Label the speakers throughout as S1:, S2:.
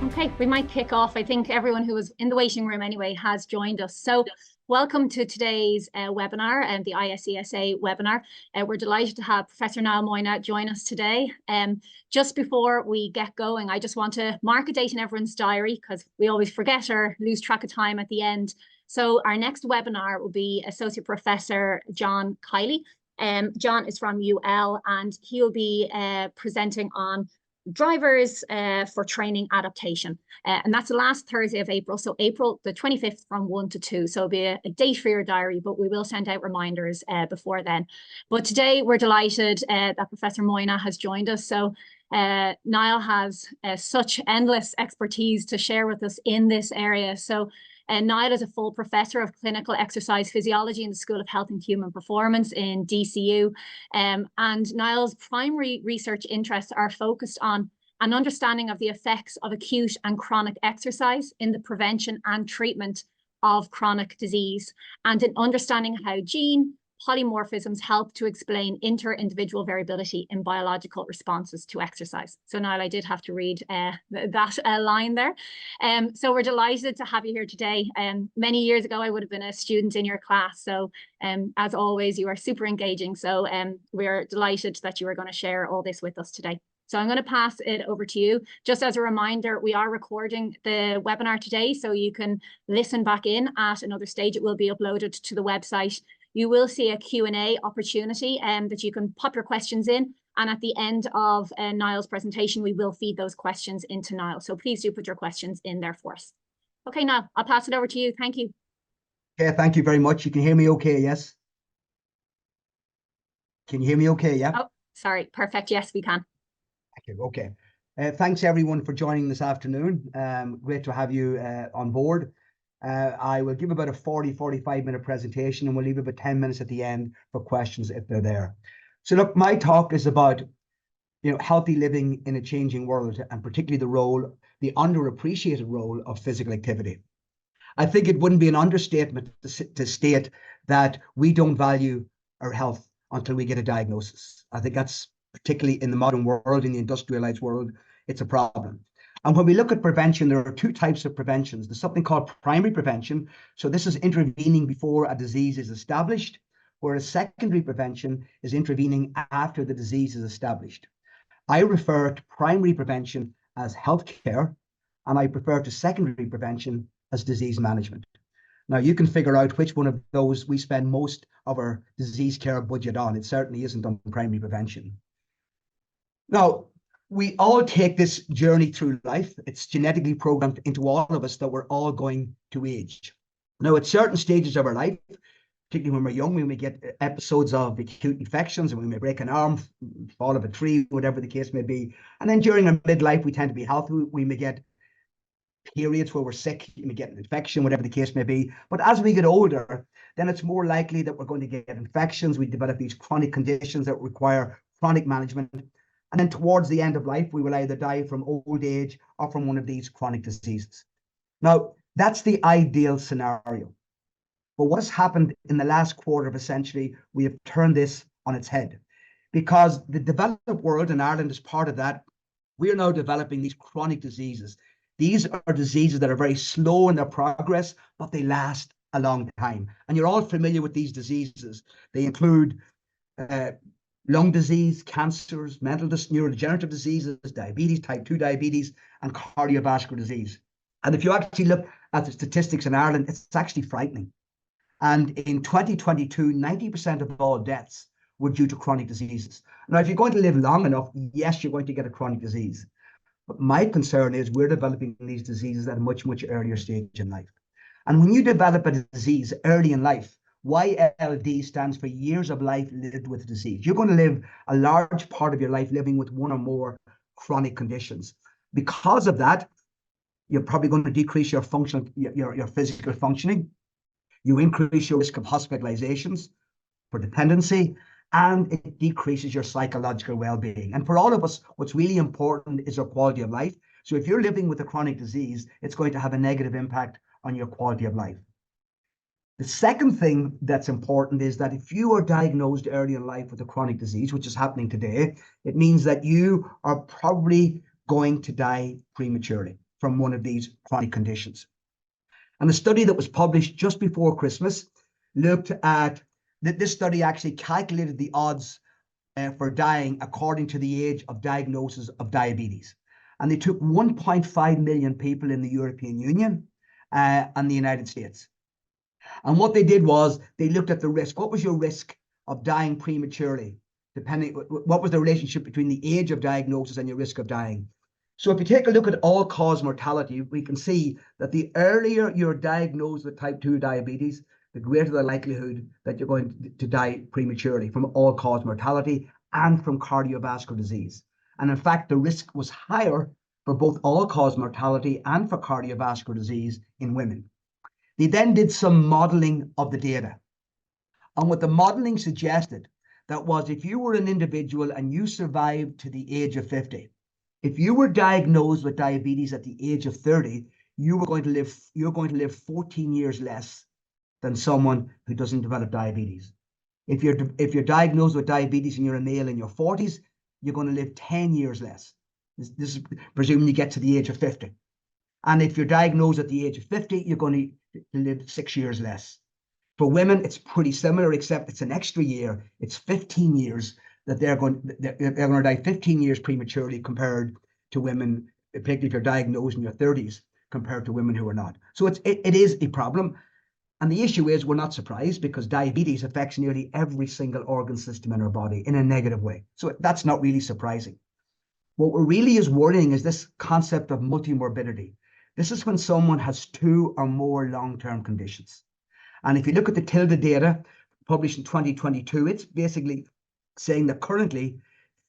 S1: Okay, we might kick off. I think everyone who was in the waiting room anyway has joined us. So welcome to today's webinar and the ISESA webinar. We're delighted to have Professor Niall Moyna join us today. Just before we get going, I just want to mark a date in everyone's diary because we always forget or lose track of time at the end. So our next webinar will be Associate Professor John Kiley. John is from UL and he'll be presenting on drivers for training adaptation, and that's the last Thursday of April, so April the 25th from 1 to 2, so it'll be a date for your diary, but we will send out reminders before then. But today we're delighted that Professor Moyna has joined us. So Niall has such endless expertise to share with us in this area. So Niall is a full professor of clinical exercise physiology in the School of Health and Human Performance in DCU. And Niall's primary research interests are focused on an understanding of the effects of acute and chronic exercise in the prevention and treatment of chronic disease, and an understanding how gene polymorphisms help to explain inter-individual variability in biological responses to exercise. So Niall, I did have to read that line there. So we're delighted to have you here today. Many years ago, I would have been a student in your class. So as always, you are super engaging. So we're delighted that you are going to share all this with us today. So I'm going to pass it over to you. Just as a reminder, we are recording the webinar today, so you can listen back in at another stage. It will be uploaded to the website. You will see a Q&A opportunity that you can pop your questions in. And at the end of Niall's presentation, we will feed those questions into Niall. So please do put your questions in there for us. Okay, Niall, I'll pass it over to you. Thank you.
S2: Yeah, thank you very much. You can hear me okay, yes? Can you hear me okay, yeah?
S1: Oh, sorry. Perfect. Yes, we can.
S2: Thank you. Okay. Thanks, everyone, for joining this afternoon. Great to have you on board. I will give about a 45-minute presentation, and we'll leave about 10 minutes at the end for questions if they're there. So look, my talk is about, healthy living in a changing world, and particularly the underappreciated role of physical activity. I think it wouldn't be an understatement to state that we don't value our health until we get a diagnosis. I think that's particularly in the modern world, in the industrialized world, it's a problem. And when we look at prevention, there are two types of preventions. There's something called primary prevention. So this is intervening before a disease is established, whereas secondary prevention is intervening after the disease is established. I refer to primary prevention as healthcare, and I refer to secondary prevention as disease management. Now, you can figure out which one of those we spend most of our disease care budget on. It certainly isn't on primary prevention. Now, we all take this journey through life. It's genetically programmed into all of us that we're all going to age. Now, at certain stages of our life, particularly when we're young, we may get episodes of acute infections, and we may break an arm, fall off a tree, whatever the case may be. And then during our midlife, we tend to be healthy. We may get periods where we're sick, you may get an infection, whatever the case may be. But as we get older, then it's more likely that we're going to get infections. We develop these chronic conditions that require chronic management. And then towards the end of life, we will either die from old age or from one of these chronic diseases. Now, that's the ideal scenario. But what has happened in the last quarter of a century, we have turned this on its head. Because the developed world, and Ireland is part of that, we are now developing these chronic diseases. These are diseases that are very slow in their progress, but they last a long time. And you're all familiar with these diseases. They include lung disease, cancers, neurodegenerative diseases, diabetes, type 2 diabetes, and cardiovascular disease. And if you actually look at the statistics in Ireland, it's actually frightening. And in 2022, 90% of all deaths were due to chronic diseases. Now, if you're going to live long enough, yes, you're going to get a chronic disease. But my concern is we're developing these diseases at a much, much earlier stage in life. And when you develop a disease early in life, YLD stands for years of life lived with disease. You're going to live a large part of your life living with one or more chronic conditions. Because of that, you're probably going to decrease your physical functioning. You increase your risk of hospitalizations for dependency, and it decreases your psychological well-being. And for all of us, what's really important is our quality of life. So if you're living with a chronic disease, it's going to have a negative impact on your quality of life. The second thing that's important is that if you are diagnosed early in life with a chronic disease, which is happening today, it means that you are probably going to die prematurely. from one of these chronic conditions. And a study that was published just before Christmas looked at this study actually calculated the odds for dying according to the age of diagnosis of diabetes. And they took 1.5 million people in the European Union and the United States. And what they did was they looked at the risk. What was your risk of dying prematurely? What was the relationship between the age of diagnosis and your risk of dying? So if you take a look at all-cause mortality, we can see that the earlier you're diagnosed with type 2 diabetes, the greater the likelihood that you're going to die prematurely from all-cause mortality and from cardiovascular disease. And in fact, the risk was higher for both all-cause mortality and for cardiovascular disease in women. They then did some modeling of the data. And what the modeling suggested that was if you were an individual and you survived to the age of 50, if you were diagnosed with diabetes at the age of 30, you're going to live 14 years less than someone who doesn't develop diabetes. If you're diagnosed with diabetes and you're a male in your 40s, you're going to live 10 years less. This is presuming you get to the age of 50. And if you're diagnosed at the age of 50, you're going to live 6 years less. For women, it's pretty similar, except it's an extra year. It's 15 years that they're going to die 15 years prematurely compared to women, particularly if you're diagnosed in your 30s, compared to women who are not. So it is a problem. And the issue is we're not surprised because diabetes affects nearly every single organ system in our body in a negative way. So that's not really surprising. What really is worrying is this concept of multimorbidity. This is when someone has 2 or more long-term conditions. And if you look at the TILDA data published in 2022, it's basically saying that currently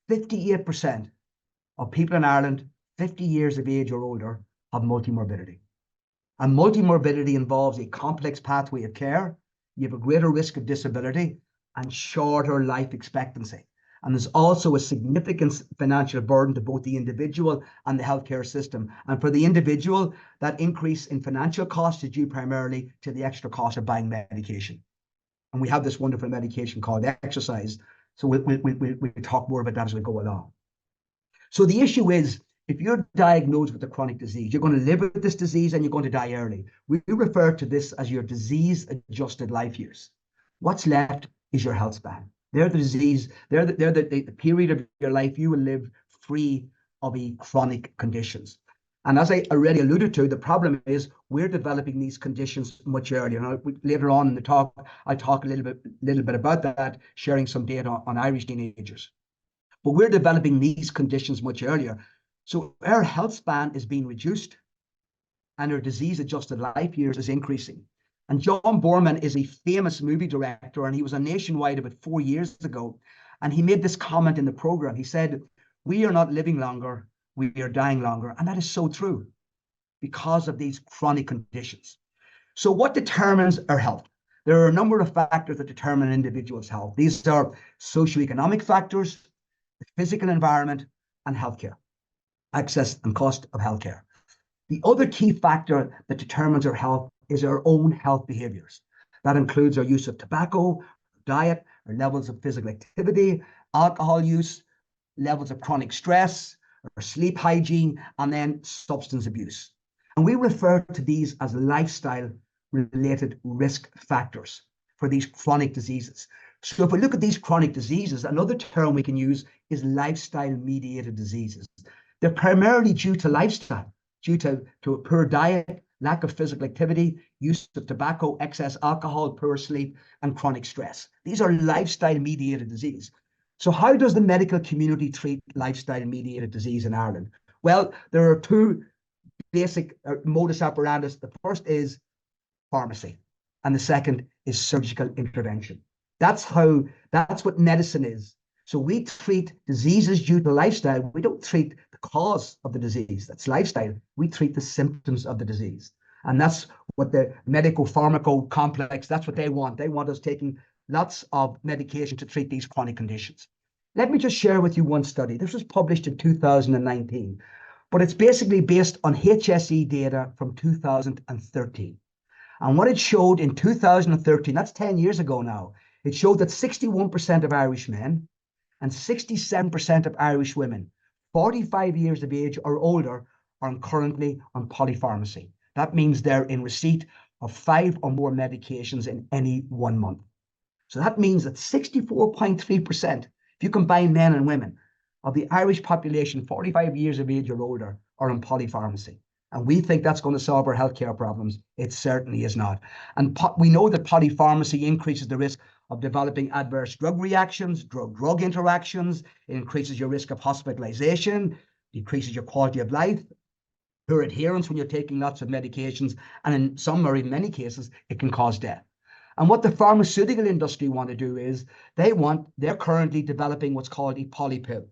S2: 58% of people in Ireland 50 years of age or older have multimorbidity. And multimorbidity involves a complex pathway of care. You have a greater risk of disability and shorter life expectancy. And there's also a significant financial burden to both the individual and the healthcare system. And for the individual, that increase in financial costs is due primarily to the extra cost of buying medication. And we have this wonderful medication called exercise. So we'll talk more about that as we go along. So the issue is, if you're diagnosed with a chronic disease, you're going to live with this disease and you're going to die early. We refer to this as your disease-adjusted life years. What's left is your health span. They're the disease, they're the period of your life you will live free of chronic conditions. And as I already alluded to, the problem is we're developing these conditions much earlier. Now, later on in the talk, I'll talk a little bit about that, sharing some data on Irish teenagers. But we're developing these conditions much earlier. So our health span is being reduced and our disease-adjusted life years is increasing. And John Borman is a famous movie director, and he was on Nationwide about 4 years ago. And he made this comment in the program. He said, "We are not living longer, we are dying longer." And that is so true because of these chronic conditions. So what determines our health? There are a number of factors that determine an individual's health. These are socioeconomic factors, the physical environment, and healthcare, access and cost of healthcare. The other key factor that determines our health is our own health behaviors. That includes our use of tobacco, diet, our levels of physical activity, alcohol use, levels of chronic stress, our sleep hygiene, and then substance abuse. And we refer to these as lifestyle-related risk factors for these chronic diseases. So if we look at these chronic diseases, another term we can use is lifestyle-mediated diseases. They're primarily due to lifestyle, due to a poor diet, lack of physical activity, use of tobacco, excess alcohol, poor sleep, and chronic stress. These are lifestyle-mediated disease. So how does the medical community treat lifestyle-mediated disease in Ireland? Well, there are 2 basic modus operandi. The first is pharmacy, and the second is surgical intervention. That's what medicine is. So we treat diseases due to lifestyle. We don't treat the cause of the disease. That's lifestyle. We treat the symptoms of the disease. And that's what the medico-pharmaco complex, that's what they want. They want us taking lots of medication to treat these chronic conditions. Let me just share with you one study. This was published in 2019, but it's basically based on HSE data from 2013. And what it showed in 2013, that's 10 years ago now, it showed that 61% of Irish men and 67% of Irish women, 45 years of age or older, are currently on polypharmacy. That means they're in receipt of 5 or more medications in any 1 month. So that means that 64.3%, if you combine men and women, of the Irish population 45 years of age or older are on polypharmacy. And we think that's going to solve our healthcare problems. It certainly is not. And we know that polypharmacy increases the risk of developing adverse drug reactions, drug-drug interactions. It increases your risk of hospitalization, decreases your quality of life, poor adherence when you're taking lots of medications, and in some or in many cases, it can cause death. And what the pharmaceutical industry want to do is they're currently developing what's called a polypill.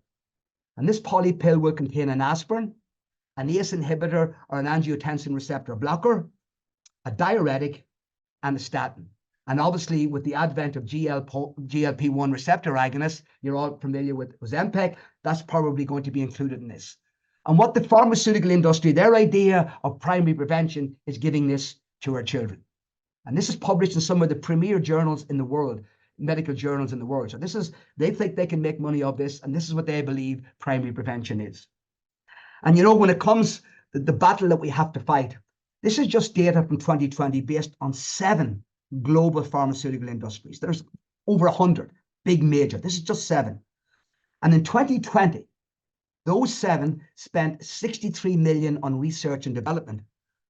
S2: And this polypill will contain an aspirin, an ACE inhibitor or an angiotensin receptor blocker, a diuretic, and a statin. And obviously, with the advent of GLP-1 receptor agonists, you're all familiar with Ozempic, that's probably going to be included in this. And what the pharmaceutical industry, their idea of primary prevention is giving this to our children. And this is published in some of the premier journals in the world, medical journals in the world. So they think they can make money of this, and this is what they believe primary prevention is. And you know, when it comes to the battle that we have to fight, this is just data from 2020 based on 7 global pharmaceutical industries. There's over 100 big major. This is just 7. And in 2020, those 7 spent 63 million on research and development,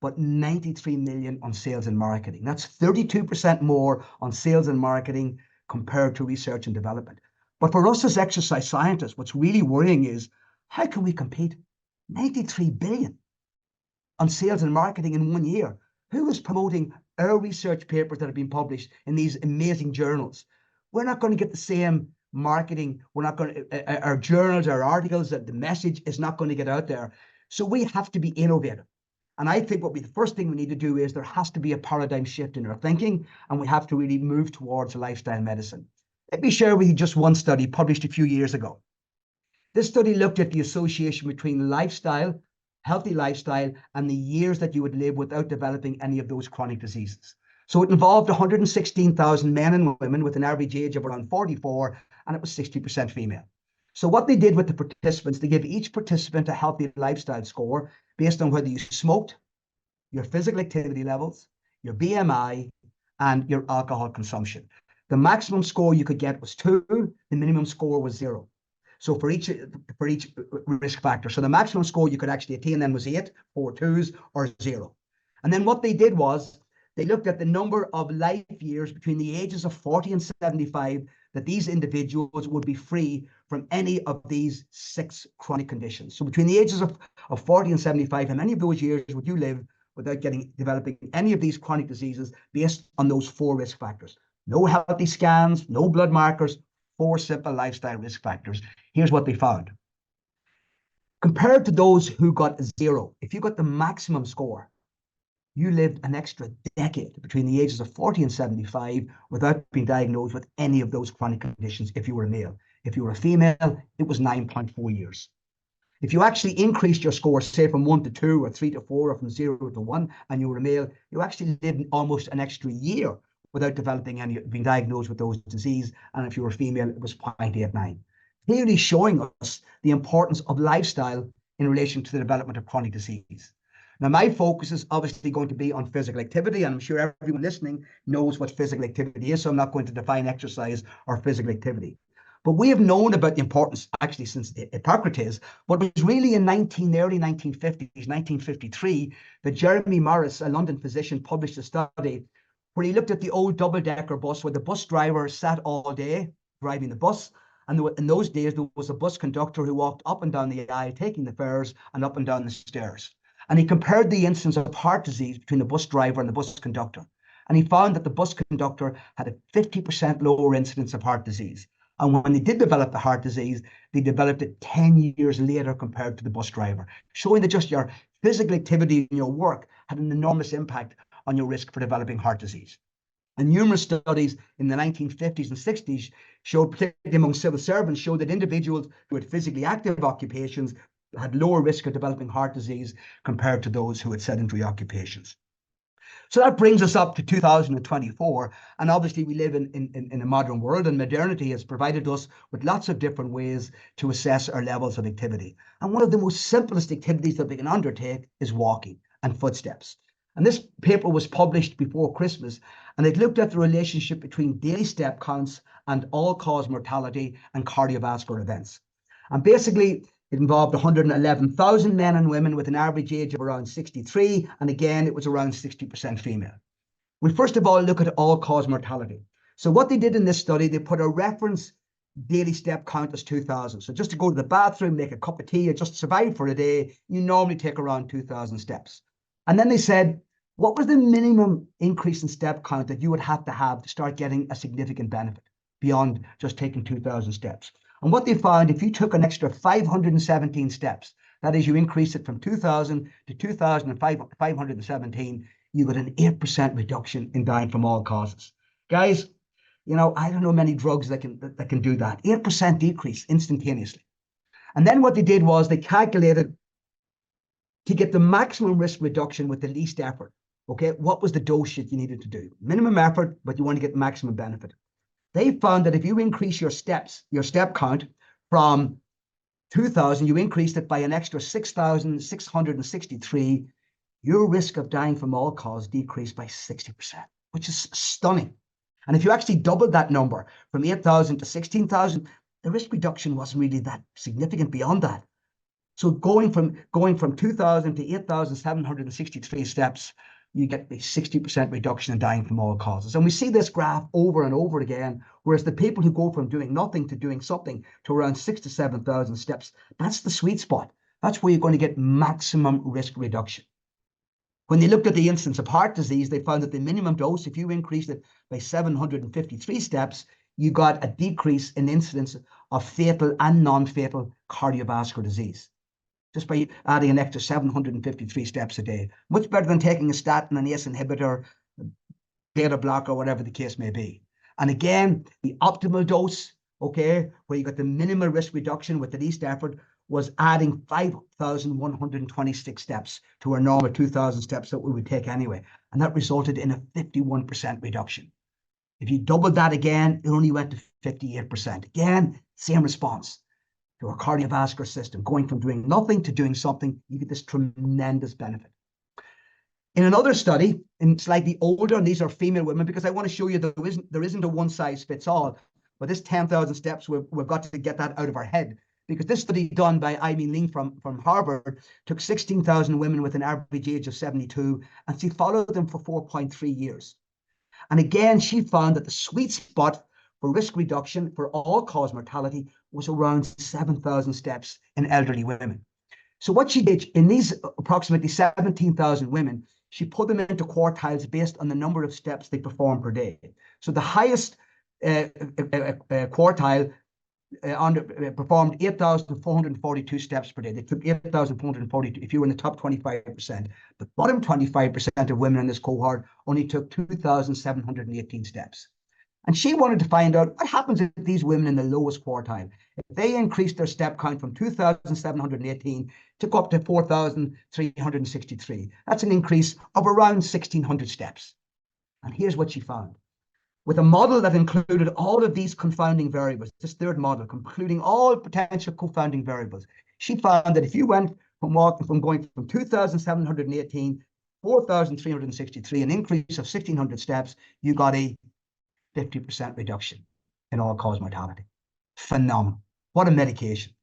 S2: but 93 million on sales and marketing. That's 32% more on sales and marketing compared to research and development. But for us as exercise scientists, what's really worrying is, how can we compete? 93 billion on sales and marketing in 1 year. Who is promoting our research papers that have been published in these amazing journals? We're not going to get the same marketing. We're not going to, our journals, our articles, that the message is not going to get out there. So we have to be innovative. And I think the first thing we need to do is there has to be a paradigm shift in our thinking, and we have to really move towards lifestyle medicine. Let me share with you just one study published a few years ago. This study looked at the association between lifestyle, healthy lifestyle, and the years that you would live without developing any of those chronic diseases. So it involved 116,000 men and women with an average age of around 44, and it was 60% female. So what they did with the participants, they gave each participant a healthy lifestyle score based on whether you smoked, your physical activity levels, your BMI, and your alcohol consumption. The maximum score you could get was 2, the minimum score was 0. So for each risk factor. So the maximum score you could actually attain then was 8, 4 2s, or 0. And then what they did was they looked at the number of life years between the ages of 40 and 75 that these individuals would be free from any of these 6 chronic conditions. So between the ages of 40 and 75, how many of those years would you live without developing any of these chronic diseases based on those 4 risk factors? No healthy scans, no blood markers, 4 simple lifestyle risk factors. Here's what they found. Compared to those who got 0, if you got the maximum score, you lived an extra decade between the ages of 40 and 75 without being diagnosed with any of those chronic conditions if you were a male. If you were a female, it was 9.4 years. If you actually increased your score, say from 1 to 2 or 3 to 4 or from 0 to 1, and you were a male, you actually lived almost an extra year without being diagnosed with those diseases. And if you were a female, it was 0.89. Clearly showing us the importance of lifestyle in relation to the development of chronic disease. Now, my focus is obviously going to be on physical activity, and I'm sure everyone listening knows what physical activity is, so I'm not going to define exercise or physical activity. But we have known about the importance, actually, since Hippocrates, but it was really in the early 1950s, 1953, that Jeremy Morris, a London physician, published a study where he looked at the old double-decker bus where the bus driver sat all day driving the bus. And in those days, there was a bus conductor who walked up and down the aisle, taking the fares and up and down the stairs. And he compared the incidence of heart disease between the bus driver and the bus conductor. And he found that the bus conductor had a 50% lower incidence of heart disease. And when they did develop the heart disease, they developed it 10 years later compared to the bus driver, showing that just your physical activity in your work had an enormous impact on your risk for developing heart disease. And numerous studies in the 1950s and 60s showed, particularly among civil servants, showed that individuals who had physically active occupations had lower risk of developing heart disease compared to those who had sedentary occupations. So that brings us up to 2024. And obviously we live in a modern world, and modernity has provided us with lots of different ways to assess our levels of activity. And one of the most simplest activities that we can undertake is walking and footsteps. And this paper was published before Christmas, and it looked at the relationship between daily step counts and all-cause mortality and cardiovascular events. And basically, it involved 111,000 men and women with an average age of around 63. And again, it was around 60% female. We first of all look at all-cause mortality. So what they did in this study, they put a reference daily step count as 2,000. So just to go to the bathroom, make a cup of tea, or just survive for a day, you normally take around 2,000 steps. And then they said, what was the minimum increase in step count that you would have to start getting a significant benefit beyond just taking 2,000 steps? And what they found, if you took an extra 517 steps, that is, you increase it from 2,000 to 2,517, you got an 8% reduction in dying from all causes. Guys, you know, I don't know many drugs that can do that. 8% decrease instantaneously. And then what they did was they calculated to get the maximum risk reduction with the least effort. Okay, what was the dose that you needed to do? Minimum effort, but you want to get maximum benefit. They found that if you increase your step count from 2,000, you increased it by an extra 6,663, your risk of dying from all cause decreased by 60%, which is stunning. And if you actually doubled that number from 8,000 to 16,000, the risk reduction wasn't really that significant beyond that. So going from 2,000 to 8,763 steps, you get a 60% reduction in dying from all causes. And we see this graph over and over again, whereas the people who go from doing nothing to doing something to around 6,000 to 7,000 steps, that's the sweet spot. That's where you're going to get maximum risk reduction. When they looked at the incidence of heart disease, they found that the minimum dose, if you increased it by 753 steps, you got a decrease in incidence of fatal and non-fatal cardiovascular disease, just by adding an extra 753 steps a day. Much better than taking a statin, an ACE inhibitor, beta blocker, whatever the case may be. And again, the optimal dose, okay, where you got the minimal risk reduction with the least effort, was adding 5,126 steps to our normal 2,000 steps that we would take anyway. And that resulted in a 51% reduction. If you doubled that again, it only went to 58%. Again, same response to our cardiovascular system. Going from doing nothing to doing something, you get this tremendous benefit. In another study, in slightly older, and these are female women, because I want to show you that there isn't a one-size-fits-all, but this 10,000 steps, we've got to get that out of our head. Because this study done by Eileen Ling from Harvard took 16,000 women with an average age of 72, and she followed them for 4.3 years. And again, she found that the sweet spot for risk reduction for all-cause mortality was around 7,000 steps in elderly women. So what she did in these approximately 17,000 women, she put them into quartiles based on the number of steps they perform per day. So the highest quartile performed 8,442 steps per day. They took 8,442 if you were in the top 25%. The bottom 25% of women in this cohort only took 2,718 steps. And she wanted to find out what happens if these women in the lowest quartile, if they increased their step count from 2,718 to go up to 4,363. That's an increase of around 1,600 steps. And here's what she found. With a model that included all of these confounding variables, this third model, including all potential confounding variables, she found that if you went from going from 2,718 to 4,363, an increase of 1,600 steps, you got a 50% reduction in all-cause mortality. Phenomenal. What a medication,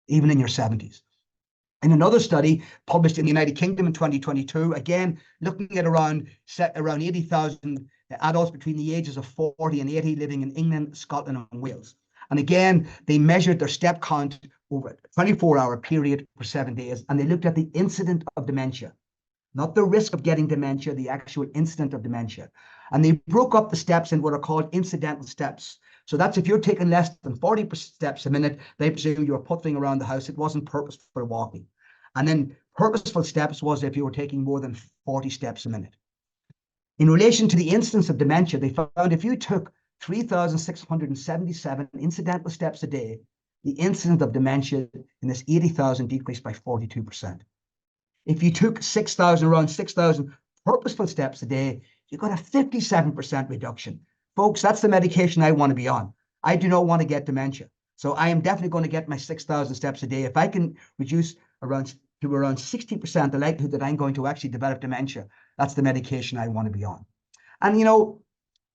S2: even in your 70s. In another study published in the United Kingdom in 2022, again, looking at around 80,000 adults between the ages of 40 and 80 living in England, Scotland, and Wales. And again, they measured their step count over a 24-hour period for 7 days, and they looked at the incidence of dementia, not the risk of getting dementia, the actual incidence of dementia. And they broke up the steps in what are called incidental steps. So that's if you're taking less than 40 steps a minute, they presume you're puttering around the house. It wasn't purposeful walking. And then purposeful steps was if you were taking more than 40 steps a minute. In relation to the incidence of dementia, they found if you took 3,677 incidental steps a day, the incidence of dementia in this 80,000 decreased by 42%. If you took around 6,000 purposeful steps a day, you got a 57% reduction. Folks, that's the medication I want to be on. I do not want to get dementia. So I am definitely going to get my 6,000 steps a day. If I can reduce around 60% the likelihood that I'm going to actually develop dementia, that's the medication I want to be on. And, you know,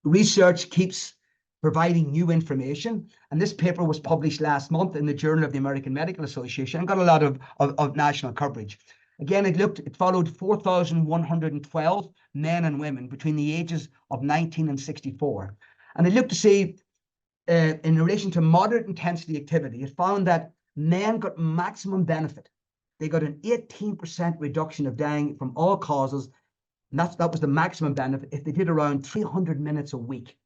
S2: research keeps providing new information. And this paper was published last month in the Journal of the American Medical Association and got a lot of national coverage. Again, it followed 4,112 men and women between the ages of 19 and 64. And it looked to see, in relation to moderate intensity activity, it found that men got maximum benefit. They got an 18% reduction of dying from all causes. And that was the maximum benefit if they did around 300 minutes a week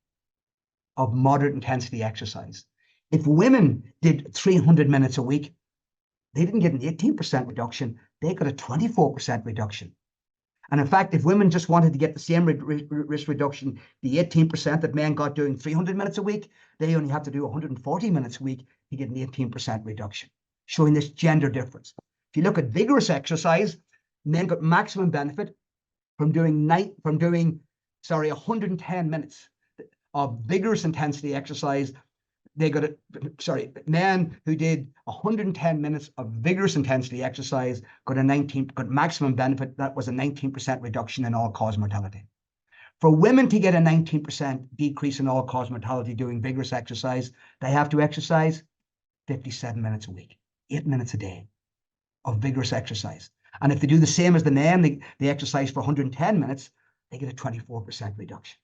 S2: of moderate intensity exercise. If women did 300 minutes a week, they didn't get an 18% reduction, they got a 24% reduction. And in fact, if women just wanted to get the same risk reduction, the 18% that men got doing 300 minutes a week, they only have to do 140 minutes a week to get an 18% reduction, showing this gender difference. If you look at vigorous exercise, men got maximum benefit from doing 110 minutes of vigorous intensity exercise. Men who did 110 minutes of vigorous intensity exercise got maximum benefit. That was a 19% reduction in all-cause mortality. For women to get a 19% decrease in all-cause mortality doing vigorous exercise, they have to exercise 57 minutes a week, 8 minutes a day of vigorous exercise. And if they do the same as the men, they exercise for 110 minutes, they get a 24% reduction.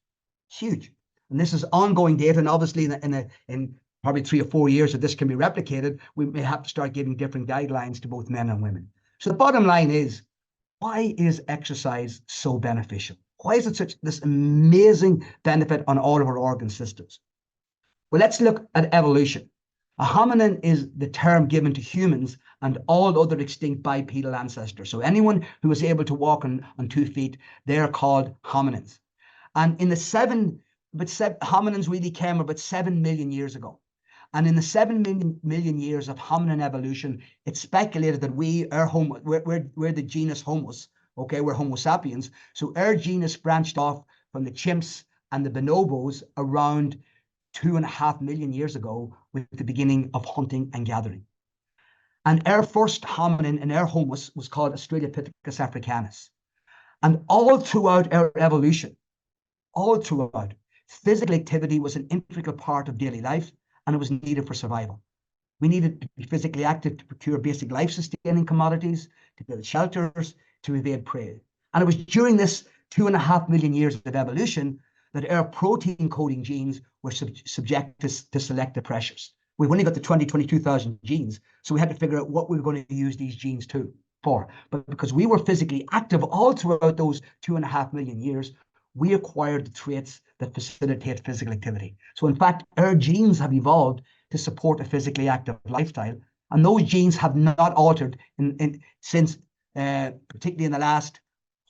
S2: Huge. And this is ongoing data, and obviously in probably 3 or 4 years that this can be replicated, we may have to start giving different guidelines to both men and women. So the bottom line is, why is exercise so beneficial? Why is it this amazing benefit on all of our organ systems? Well, let's look at evolution. A hominin is the term given to humans and all other extinct bipedal ancestors. So anyone who was able to walk on 2 feet, they're called hominins. And in the hominins really came about 7 million years ago. And in the 7 million years of hominin evolution, it's speculated that we're the genus Homus, okay, we're Homo sapiens. So our genus branched off from the chimps and the bonobos around 2.5 million years ago with the beginning of hunting and gathering. And our first hominin in our Homus was called Australopithecus africanus. And all throughout our evolution, physical activity was an integral part of daily life, and it was needed for survival. We needed to be physically active to procure basic life-sustaining commodities, to build shelters, to evade prey. And it was during this 2.5 million years of evolution that our protein-coding genes were subject to selective pressures. We've only got the 22,000 genes, so we had to figure out what we were going to use these genes for. But because we were physically active all throughout those 2.5 million years, we acquired the traits that facilitate physical activity. So in fact, our genes have evolved to support a physically active lifestyle, and those genes have not altered since, particularly in the last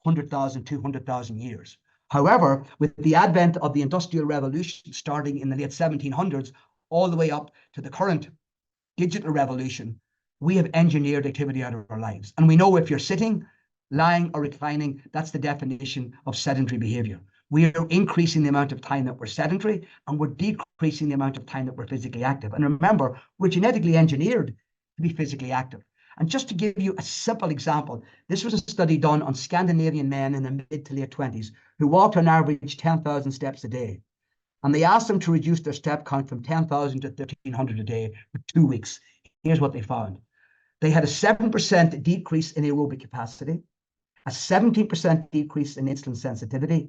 S2: 100,000, 200,000 years. However, with the advent of the Industrial Revolution starting in the late 1700s, all the way up to the current digital revolution, we have engineered activity out of our lives. And we know if you're sitting, lying, or reclining, that's the definition of sedentary behavior. We are increasing the amount of time that we're sedentary, and we're decreasing the amount of time that we're physically active. And remember, we're genetically engineered to be physically active. And just to give you a simple example, this was a study done on Scandinavian men in the mid to late 20s who walked on average 10,000 steps a day. And they asked them to reduce their step count from 10,000 to 1,300 a day for 2 weeks. Here's what they found. They had a 7% decrease in aerobic capacity, a 17% decrease in insulin sensitivity,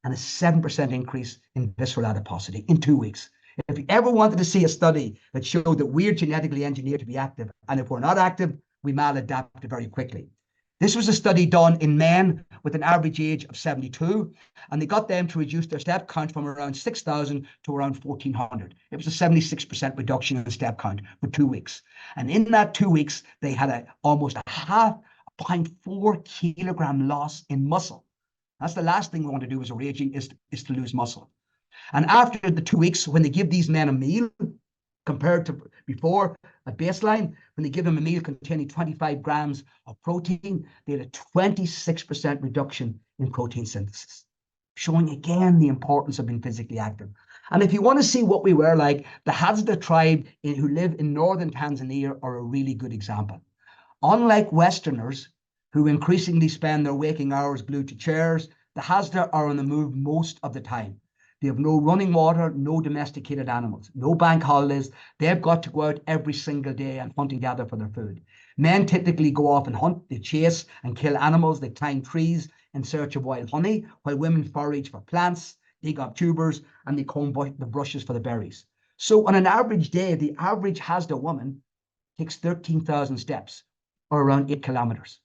S2: and a 7% increase in visceral adiposity in 2 weeks. If you ever wanted to see a study that showed that we're genetically engineered to be active, and if we're not active, we maladapt very quickly. This was a study done in men with an average age of 72, and they got them to reduce their step count from around 6,000 to around 1,400. It was a 76% reduction in step count for 2 weeks. And in that 2 weeks, they had almost a 0.4 kilogram loss in muscle. That's the last thing we want to do as we're aging, is to lose muscle. And after the 2 weeks, when they give these men a meal, compared to before at baseline, when they give them a meal containing 25 grams of protein, they had a 26% reduction in protein synthesis, showing again the importance of being physically active. And if you want to see what we were like, the Hadza tribe who live in northern Tanzania are a really good example. Unlike Westerners, who increasingly spend their waking hours glued to chairs, the Hadza are on the move most of the time. They have no running water, no domesticated animals, no bank holidays. They've got to go out every single day and hunt and gather for their food. Men typically go off and hunt, they chase and kill animals, they climb trees in search of wild honey, while women forage for plants, dig up tubers, and they comb the brushes for the berries. So on an average day, the average Hadza woman takes 13,000 steps, or around 8 kilometers.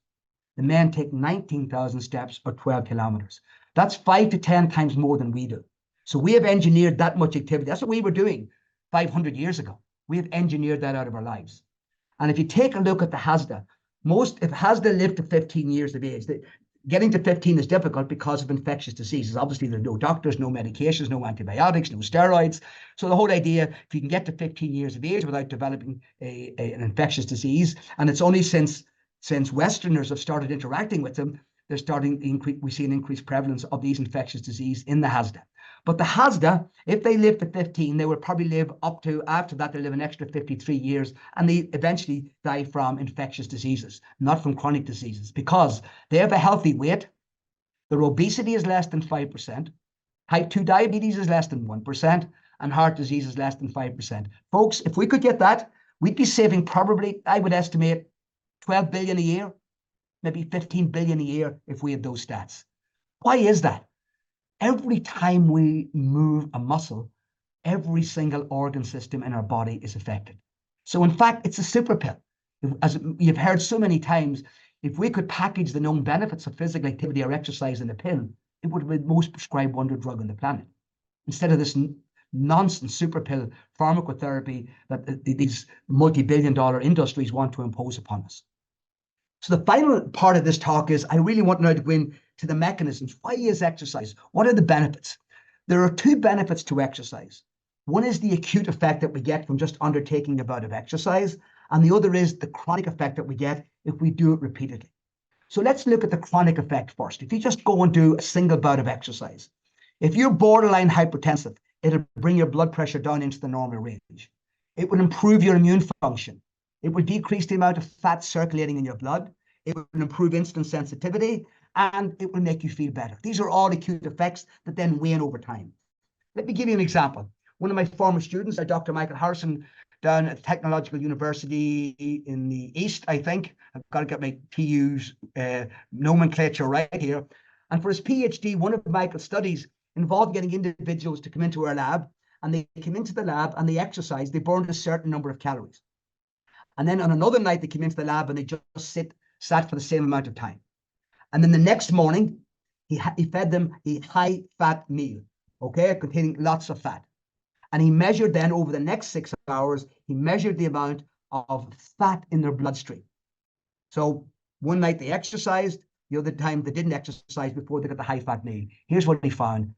S2: The men take 19,000 steps, or 12 kilometers. That's 5 to 10 times more than we do. So we have engineered that much activity. That's what we were doing 500 years ago. We have engineered that out of our lives. And if you take a look at the Hadza, if Hadza lived to 15 years of age, getting to 15 is difficult because of infectious diseases. Obviously, there's no doctors, no medications, no antibiotics, no steroids. So the whole idea, if you can get to 15 years of age without developing an infectious disease, and it's only since Westerners have started interacting with them, we see an increased prevalence of these infectious disease in the Hadza. But the Hadza, if they live to 15, they would probably live up to, after that, they live an extra 53 years, and they eventually die from infectious diseases, not from chronic diseases, because they have a healthy weight, their obesity is less than 5%, type 2 diabetes is less than 1%, and heart disease is less than 5%. Folks, if we could get that, we'd be saving probably, I would estimate, 12 billion a year, maybe 15 billion a year if we had those stats. Why is that? Every time we move a muscle, every single organ system in our body is affected. So in fact, it's a super pill. As you've heard so many times, if we could package the known benefits of physical activity or exercise in a pill, it would be the most prescribed wonder drug on the planet. Instead of this nonsense super pill pharmacotherapy that these multi-billion-dollar industries want to impose upon us. So the final part of this talk is I really want now to go into the mechanisms. Why is exercise? What are the benefits? There are two benefits to exercise. One is the acute effect that we get from just undertaking a bout of exercise, and the other is the chronic effect that we get if we do it repeatedly. So let's look at the chronic effect first. If you just go and do a single bout of exercise, if you're borderline hypertensive, it'll bring your blood pressure down into the normal range. It will improve your immune function. It will decrease the amount of fat circulating in your blood. It will improve insulin sensitivity, and it will make you feel better. These are all acute effects that then wane over time. Let me give you an example. One of my former students, Dr. Michael Harrison, down at Technological University in the East, I think. I've got to get my TU's nomenclature right here. And for his PhD, one of Michael's studies involved getting individuals to come into our lab, and they came into the lab and they exercised. They burned a certain number of calories. And then on another night, they came into the lab and they just sat for the same amount of time. And then the next morning, he fed them a high-fat meal, okay, containing lots of fat. And he measured then over the next 6 hours, he measured the amount of fat in their bloodstream. So one night they exercised, the other time they didn't exercise before they got the high-fat meal. Here's what he found: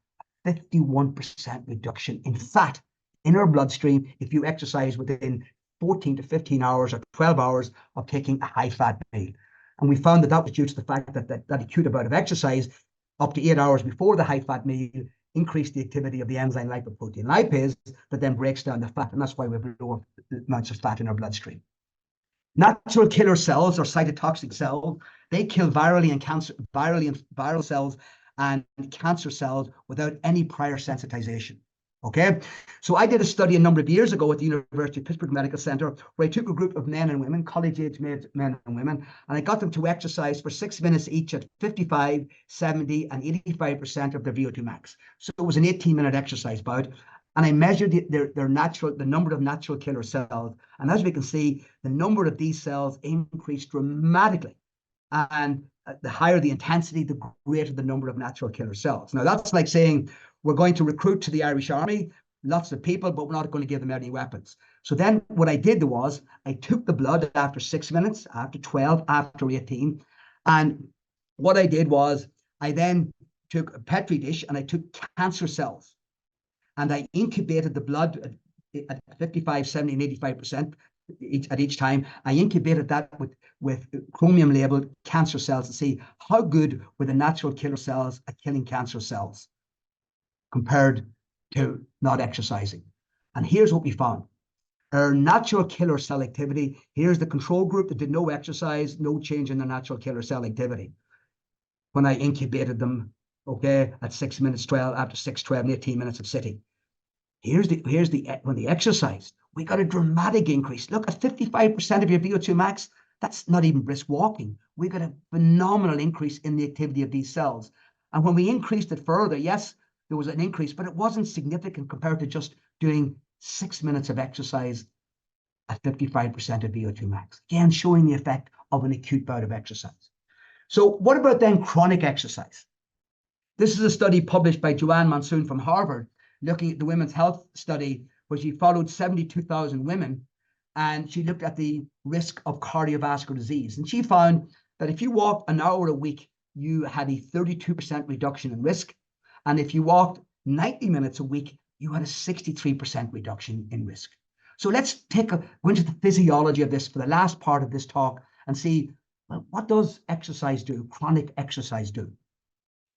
S2: 51% reduction in fat in our bloodstream if you exercise within 14 to 15 hours or 12 hours of taking a high-fat meal. And we found that was due to the fact that that acute bout of exercise up to 8 hours before the high-fat meal increased the activity of the enzyme lipoprotein lipase that then breaks down the fat. And that's why we have lower amounts of fat in our bloodstream. Natural killer cells or cytotoxic cells, they kill viral cells and cancer cells without any prior sensitization. Okay, so I did a study a number of years ago at the University of Pittsburgh Medical Center where I took a group of men and women, college-age men and women, and I got them to exercise for 6 minutes each at 55, 70, and 85% of their VO2 max. So it was an 18-minute exercise bout, and I measured the number of natural killer cells, and as we can see, the number of these cells increased dramatically, and the higher the intensity, the greater the number of natural killer cells. Now that's like saying, we're going to recruit to the Irish Army, lots of people, but we're not going to give them any weapons. So then what I did was I took the blood after 6 minutes, after 12, after 18. And what I did was I then took a Petri dish and I took cancer cells and I incubated the blood at 55, 70, and 85% at each time. I incubated that with chromium labeled cancer cells to see how good were the natural killer cells at killing cancer cells compared to not exercising. And here's what we found. Our natural killer cell activity, here's the control group that did no exercise, no change in their natural killer cell activity. When I incubated them, okay, at 6 minutes 12, after 6, 12, and 18 minutes of sitting. When they exercised, we got a dramatic increase. Look, at 55% of your VO2 max, that's not even brisk walking. We got a phenomenal increase in the activity of these cells. And when we increased it further, yes, there was an increase, but it wasn't significant compared to just doing 6 minutes of exercise at 55% of VO2 max. Again, showing the effect of an acute bout of exercise. So what about then chronic exercise? This is a study published by Joanne Monsoon from Harvard, looking at the women's health study, where she followed 72,000 women, and she looked at the risk of cardiovascular disease. And she found that if you walked an hour a week, you had a 32% reduction in risk. And if you walked 90 minutes a week, you had a 63% reduction in risk. So let's go into the physiology of this for the last part of this talk and see, well, what does exercise do, chronic exercise do?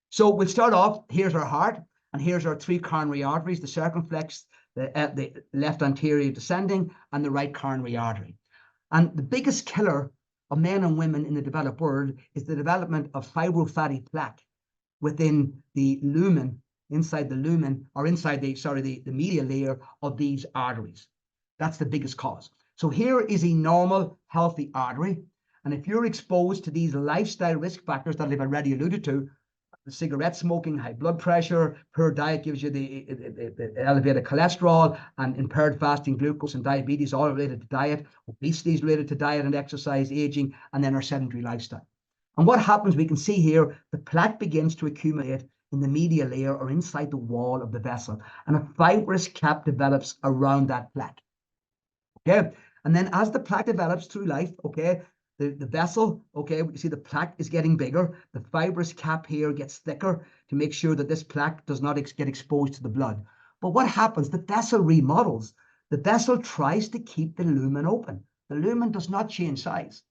S2: So we'll start off, here's our heart, and here's our 3 coronary arteries, the circumflex, the left anterior descending, and the right coronary artery. And the biggest killer of men and women in the developed world is the development of fibrofatty plaque within the lumen, inside the lumen, or inside the medial layer of these arteries. That's the biggest cause. So here is a normal, healthy artery. And if you're exposed to these lifestyle risk factors that I've already alluded to, the cigarette smoking, high blood pressure, poor diet gives you the elevated cholesterol, and impaired fasting glucose and diabetes, all related to diet. Obesity is related to diet and exercise, aging, and then our sedentary lifestyle. And what happens, we can see here, the plaque begins to accumulate in the medial layer or inside the wall of the vessel, and a fibrous cap develops around that plaque. Okay, and then as the plaque develops through life, okay, the vessel, okay, we see the plaque is getting bigger. The fibrous cap here gets thicker to make sure that this plaque does not get exposed to the blood. But what happens? The vessel remodels. The vessel tries to keep the lumen open. The lumen does not change size.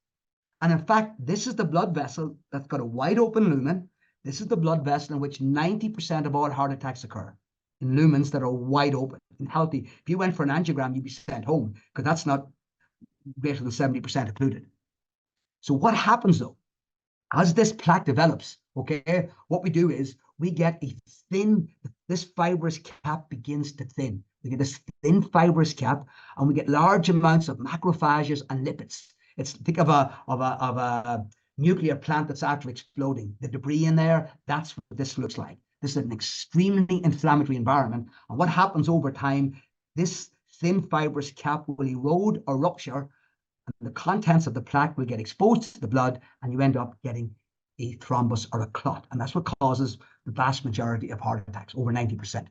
S2: And in fact, this is the blood vessel that's got a wide open lumen. This is the blood vessel in which 90% of all heart attacks occur, in lumens that are wide open and healthy. If you went for an angiogram, you'd be sent home because that's not greater than 70% occluded. So what happens though, as this plaque develops, okay, what we do is we get a this fibrous cap begins to thin. We get this thin fibrous cap, and we get large amounts of macrophages and lipids. Think of a nuclear plant that's after exploding. The debris in there, that's what this looks like. This is an extremely inflammatory environment. And what happens over time, this thin fibrous cap will erode or rupture, and the contents of the plaque will get exposed to the blood, and you end up getting a thrombus or a clot. And that's what causes the vast majority of heart attacks, over 90%.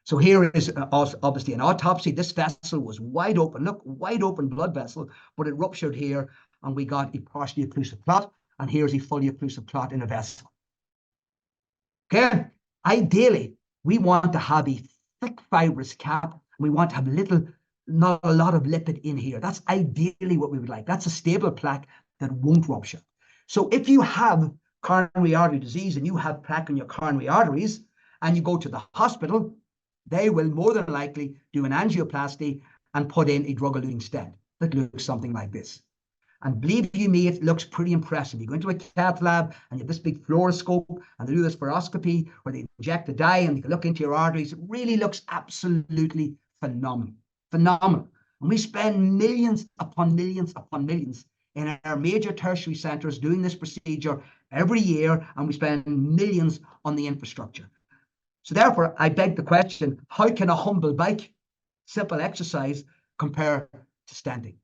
S2: So here is obviously an autopsy. This vessel was wide open, look, wide open blood vessel, but it ruptured here, and we got a partially occlusive clot, and here's a fully occlusive clot in a vessel. Okay, ideally, we want to have a thick fibrous cap, and we want to have not a lot of lipid in here. That's ideally what we would like. That's a stable plaque that won't rupture. So if you have coronary artery disease and you have plaque in your coronary arteries and you go to the hospital, they will more than likely do an angioplasty and put in a drug-eluting stent that looks something like this. And believe you me, it looks pretty impressive. You go into a cath lab and you have this big fluoroscope, and they do this fluoroscopy where they inject the dye and they can look into your arteries. It really looks absolutely phenomenal. Phenomenal. And we spend millions upon millions upon millions in our major tertiary centers doing this procedure every year, and we spend millions on the infrastructure. So therefore, I beg the question, how can a humble bike, simple exercise, compare to stenting?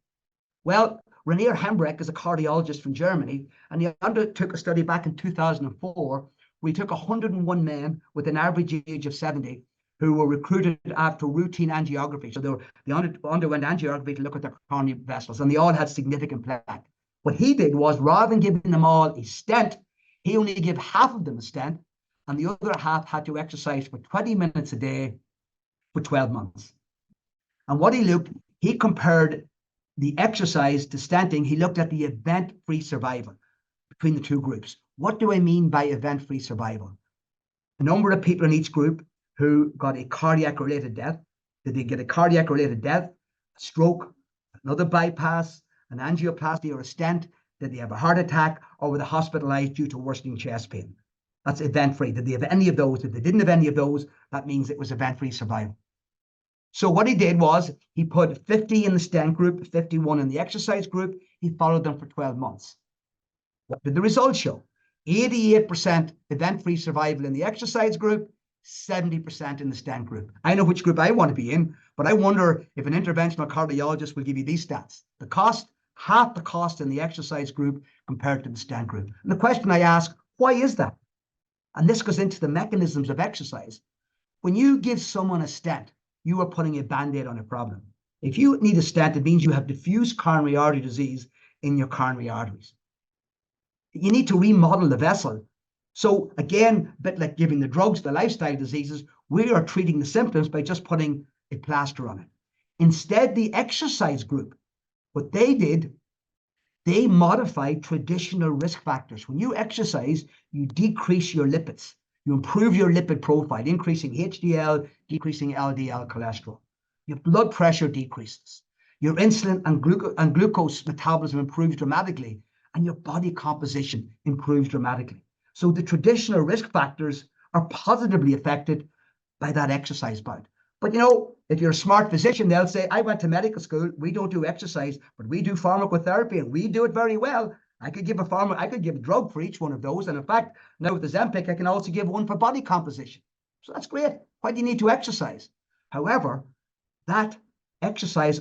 S2: Well, Rainier Hembrecht is a cardiologist from Germany, and he undertook a study back in 2004 where he took 101 men with an average age of 70 who were recruited after routine angiography. So they underwent angiography to look at their coronary vessels, and they all had significant plaque. What he did was, rather than giving them all a stent, he only gave half of them a stent, and the other half had to exercise for 20 minutes a day for 12 months. And he compared the exercise to stenting. He looked at the event-free survival between the two groups. What do I mean by event-free survival? The number of people in each group who got a cardiac-related death. Did they get a cardiac-related death, a stroke, another bypass, an angioplasty or a stent? Did they have a heart attack, or were they hospitalized due to worsening chest pain? That's event-free. Did they have any of those? If they didn't have any of those, that means it was event-free survival. So what he did was he put 50 in the stent group, 51 in the exercise group. He followed them for 12 months. What did the results show? 88% event-free survival in the exercise group, 70% in the stent group. I know which group I want to be in, but I wonder if an interventional cardiologist will give you these stats. The cost, half the cost in the exercise group compared to the stent group. And the question I ask, why is that? And this goes into the mechanisms of exercise. When you give someone a stent, you are putting a Band-Aid on a problem. If you need a stent, it means you have diffuse coronary artery disease in your coronary arteries. You need to remodel the vessel. So again, a bit like giving the drugs, the lifestyle diseases, we are treating the symptoms by just putting a plaster on it. Instead, the exercise group, what they did, they modified traditional risk factors. When you exercise, you decrease your lipids. You improve your lipid profile, increasing HDL, decreasing LDL cholesterol. Your blood pressure decreases. Your insulin and glucose metabolism improves dramatically, and your body composition improves dramatically. So the traditional risk factors are positively affected by that exercise bout. But if you're a smart physician, they'll say, I went to medical school, we don't do exercise, but we do pharmacotherapy, and we do it very well. I could give a drug for each one of those. And in fact, now with the Zempic, I can also give one for body composition. So that's great. Why do you need to exercise? However, that exercise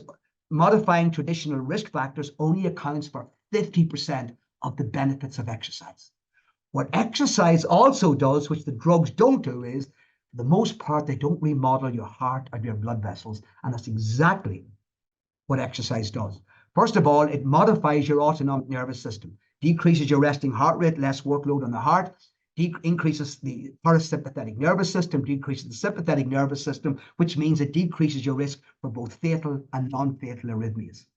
S2: modifying traditional risk factors only accounts for 50% of the benefits of exercise. What exercise also does, which the drugs don't do, is for the most part, they don't remodel your heart or your blood vessels. And that's exactly what exercise does. First of all, it modifies your autonomic nervous system, decreases your resting heart rate, less workload on the heart, increases the parasympathetic nervous system, decreases the sympathetic nervous system, which means it decreases your risk for both fatal and non-fatal arrhythmias.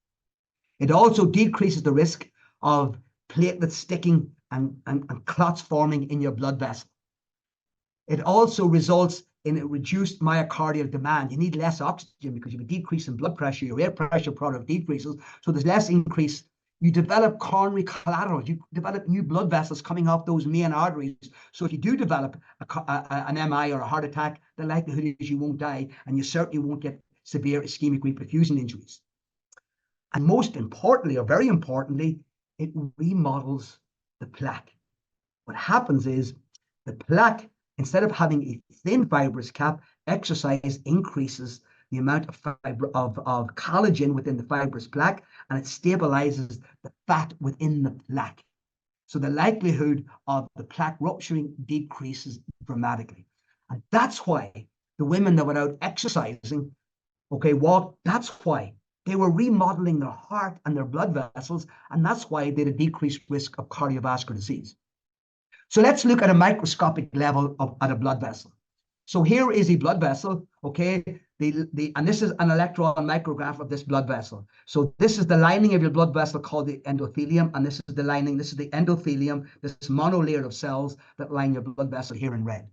S2: It also decreases the risk of platelets sticking and clots forming in your blood vessel. It also results in a reduced myocardial demand. You need less oxygen because you have a decrease in blood pressure, your air pressure product decreases, so there's less increase. You develop coronary collateral, you develop new blood vessels coming off those main arteries. So if you do develop an MI or a heart attack, the likelihood is you won't die, and you certainly won't get severe ischemic reperfusion injuries. And most importantly, or very importantly, it remodels the plaque. What happens is the plaque, instead of having a thin fibrous cap, exercise increases the amount of collagen within the fibrous plaque, and it stabilizes the fat within the plaque. So the likelihood of the plaque rupturing decreases dramatically. And that's why the women that were out exercising, that's why they were remodeling their heart and their blood vessels, and that's why they had a decreased risk of cardiovascular disease. So let's look at a microscopic level at a blood vessel. So here is a blood vessel, and this is an electron micrograph of this blood vessel. So this is the lining of your blood vessel called the endothelium, and this is the lining, this is the endothelium, this monolayer of cells that line your blood vessel here in red.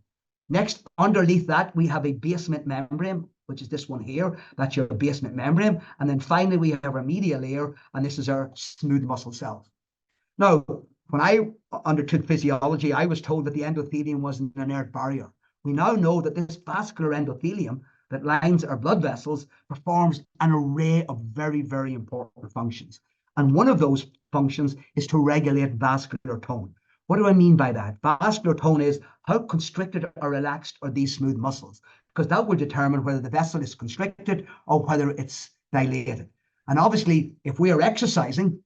S2: Next, underneath that, we have a basement membrane, which is this one here. That's your basement membrane. And then finally, we have our media layer, and this is our smooth muscle cells. Now, when I undertook physiology, I was told that the endothelium was an inert barrier. We now know that this vascular endothelium that lines our blood vessels performs an array of very, very important functions. And one of those functions is to regulate vascular tone. What do I mean by that? Vascular tone is how constricted or relaxed are these smooth muscles, because that will determine whether the vessel is constricted or whether it's dilated. And obviously, if we are exercising,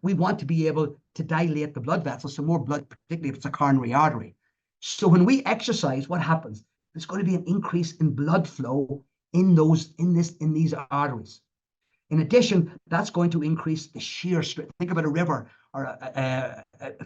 S2: we want to be able to dilate the blood vessels, so more blood, particularly if it's a coronary artery. So when we exercise, what happens? There's going to be an increase in blood flow in these arteries. In addition, that's going to increase the shear stress. Think about a river or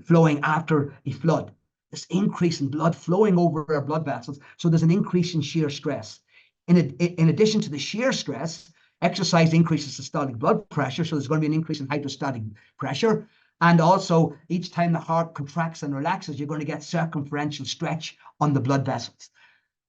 S2: flowing after a flood. This increase in blood flowing over our blood vessels. So there's an increase in shear stress. In addition to the shear stress, exercise increases systolic blood pressure, so there's going to be an increase in hydrostatic pressure. And also, each time the heart contracts and relaxes, you're going to get circumferential stretch on the blood vessels.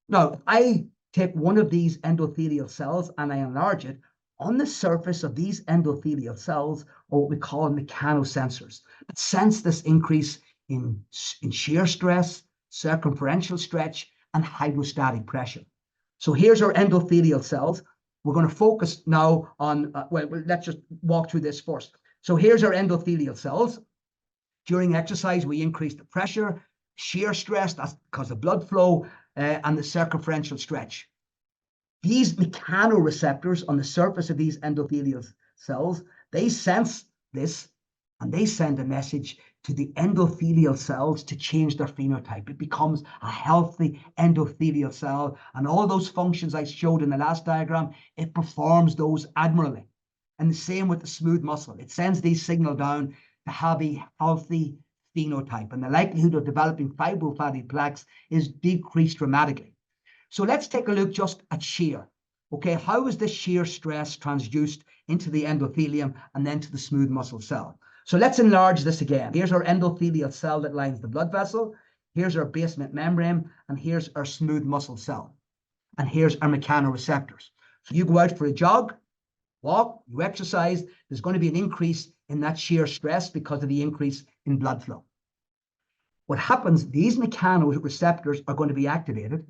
S2: Now, I take one of these endothelial cells and I enlarge it. On the surface of these endothelial cells are what we call mechanosensors that sense this increase in shear stress, circumferential stretch, and hydrostatic pressure. So here's our endothelial cells. We're going to focus now on, let's just walk through this first. So here's our endothelial cells. During exercise, we increase the pressure, shear stress, that's because of blood flow, and the circumferential stretch. These mechanoreceptors on the surface of these endothelial cells, they sense this and they send a message to the endothelial cells to change their phenotype. It becomes a healthy endothelial cell, and all those functions I showed in the last diagram, it performs those admirably. And the same with the smooth muscle. It sends these signals down to have a healthy phenotype, and the likelihood of developing fibrofatty plaques is decreased dramatically. So let's take a look just at shear. Okay, how is this shear stress transduced into the endothelium and then to the smooth muscle cell? So let's enlarge this again. Here's our endothelial cell that lines the blood vessel. Here's our basement membrane, and here's our smooth muscle cell. And here's our mechanoreceptors. So you go out for a jog, walk, you exercise, there's going to be an increase in that shear stress because of the increase in blood flow. What happens, these mechanoreceptors are going to be activated,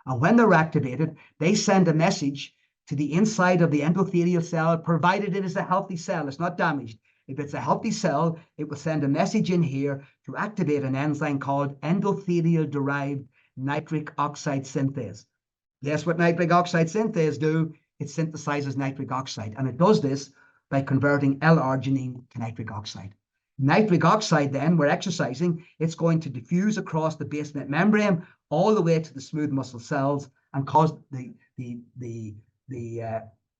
S2: and when they're activated, they send a message to the inside of the endothelial cell, provided it is a healthy cell, it's not damaged. If it's a healthy cell, it will send a message in here to activate an enzyme called endothelial-derived nitric oxide synthase. Guess what nitric oxide synthase do? It synthesizes nitric oxide, and it does this by converting L-arginine to nitric oxide. Nitric oxide, then, we're exercising, it's going to diffuse across the basement membrane all the way to the smooth muscle cells and cause the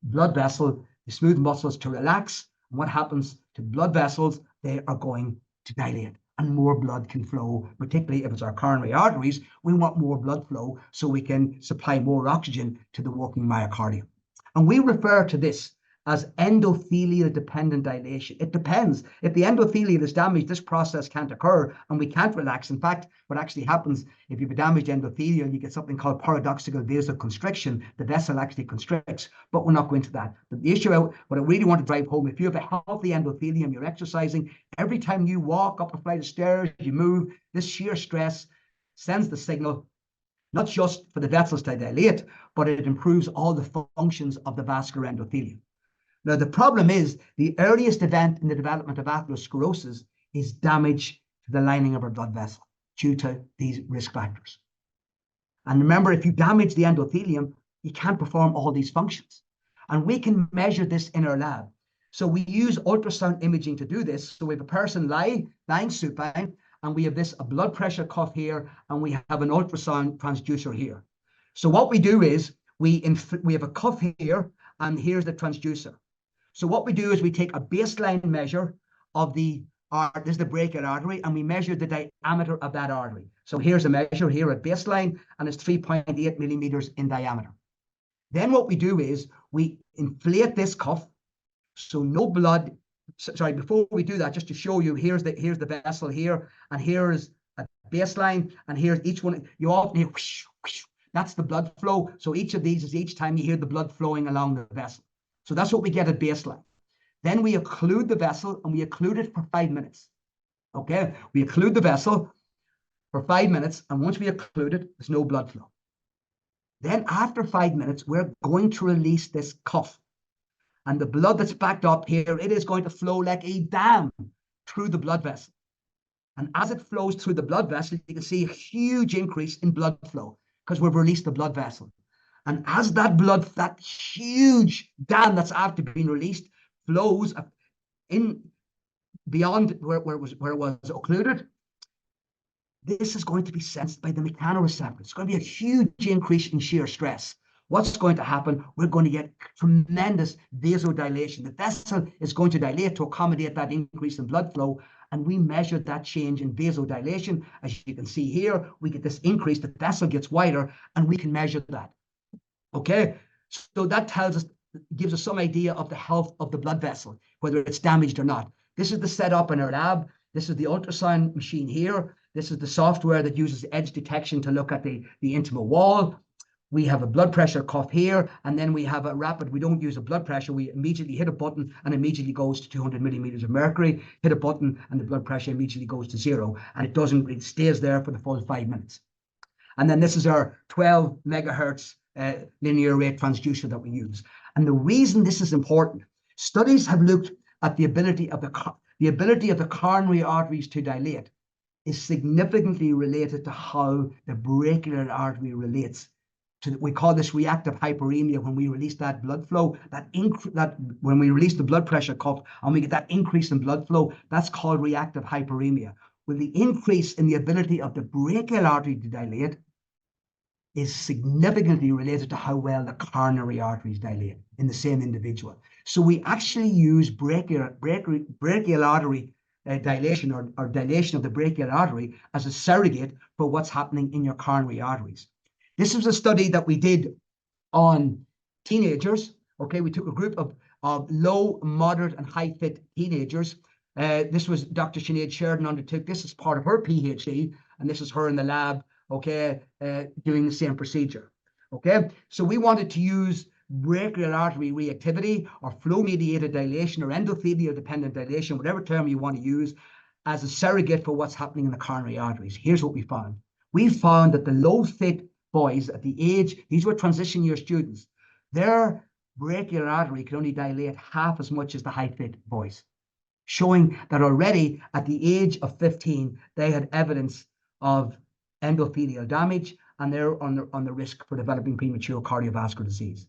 S2: blood vessel, the smooth muscles to relax. And what happens to blood vessels? They are going to dilate and more blood can flow, particularly if it's our coronary arteries. We want more blood flow so we can supply more oxygen to the working myocardium. And we refer to this as endothelial dependent dilation. It depends. If the endothelium is damaged, this process can't occur and we can't relax. In fact, what actually happens if you have a damaged endothelium, you get something called paradoxical vasoconstriction. The vessel actually constricts, but we're not going to that. But the issue, what I really want to drive home, if you have a healthy endothelium, you're exercising, every time you walk up a flight of stairs, you move, this shear stress sends the signal, not just for the vessels to dilate, but it improves all the functions of the vascular endothelium. Now, the problem is the earliest event in the development of atherosclerosis is damage to the lining of our blood vessel due to these risk factors. And remember, if you damage the endothelium, you can't perform all these functions. And we can measure this in our lab. So we use ultrasound imaging to do this. So we have a person lying supine, and we have a blood pressure cuff here, and we have an ultrasound transducer here. So what we do is we have a cuff here, and here's the transducer. So what we do is we take a baseline measure of this is the brachial artery, and we measure the diameter of that artery. So here's a measure here at baseline, and it's 3.8 millimeters in diameter. Then what we do is we inflate this cuff, so no blood. Sorry, before we do that, just to show you, here's the vessel here, and here's a baseline, and here's each one. You often hear whoosh, whoosh, that's the blood flow. So each of these is each time you hear the blood flowing along the vessel. So that's what we get at baseline. Then we occlude the vessel, and we occlude it for 5 minutes. Okay, we occlude the vessel for 5 minutes, and once we occlude it, there's no blood flow. Then after 5 minutes, we're going to release this cuff. And the blood that's backed up here, it is going to flow like a dam through the blood vessel. And as it flows through the blood vessel, you can see a huge increase in blood flow because we've released the blood vessel. And as that huge dam that's after being released flows in beyond where it was occluded, this is going to be sensed by the mechanoreceptor. It's going to be a huge increase in shear stress. What's going to happen? We're going to get tremendous vasodilation. The vessel is going to dilate to accommodate that increase in blood flow, and we measure that change in vasodilation. As you can see here, we get this increase, the vessel gets wider, and we can measure that. Okay, so that tells us, gives us some idea of the health of the blood vessel, whether it's damaged or not. This is the setup in our lab. This is the ultrasound machine here. This is the software that uses edge detection to look at the intima wall. We have a blood pressure cuff here, and then we have a rapid, we don't use a blood pressure, we immediately hit a button and immediately goes to 200 millimeters of mercury, hit a button and the blood pressure immediately goes to 0, and it stays there for the full 5 minutes. And then this is our 12 megahertz linear rate transducer that we use. And the reason this is important, studies have looked at the ability of the coronary arteries to dilate is significantly related to how the brachial artery relates to, we call this reactive hyperemia. When we release that blood flow, when we release the blood pressure cuff and we get that increase in blood flow, that's called reactive hyperemia. Well, the increase in the ability of the brachial artery to dilate is significantly related to how well the coronary arteries dilate in the same individual. So we actually use brachial artery dilation or dilation of the brachial artery as a surrogate for what's happening in your coronary arteries. This was a study that we did on teenagers. Okay, we took a group of low, moderate, and high-fit teenagers. This was Dr. Sinead Sheridan undertook this as part of her PhD, and this is her in the lab, okay, doing the same procedure. Okay, so we wanted to use brachial artery reactivity or flow-mediated dilation or endothelial-dependent dilation, whatever term you want to use, as a surrogate for what's happening in the coronary arteries. Here's what we found. We found that the low-fit boys at the age, these were transition year students, their brachial artery could only dilate half as much as the high-fit boys, showing that already at the age of 15, they had evidence of endothelial damage and they're on the risk for developing premature cardiovascular disease.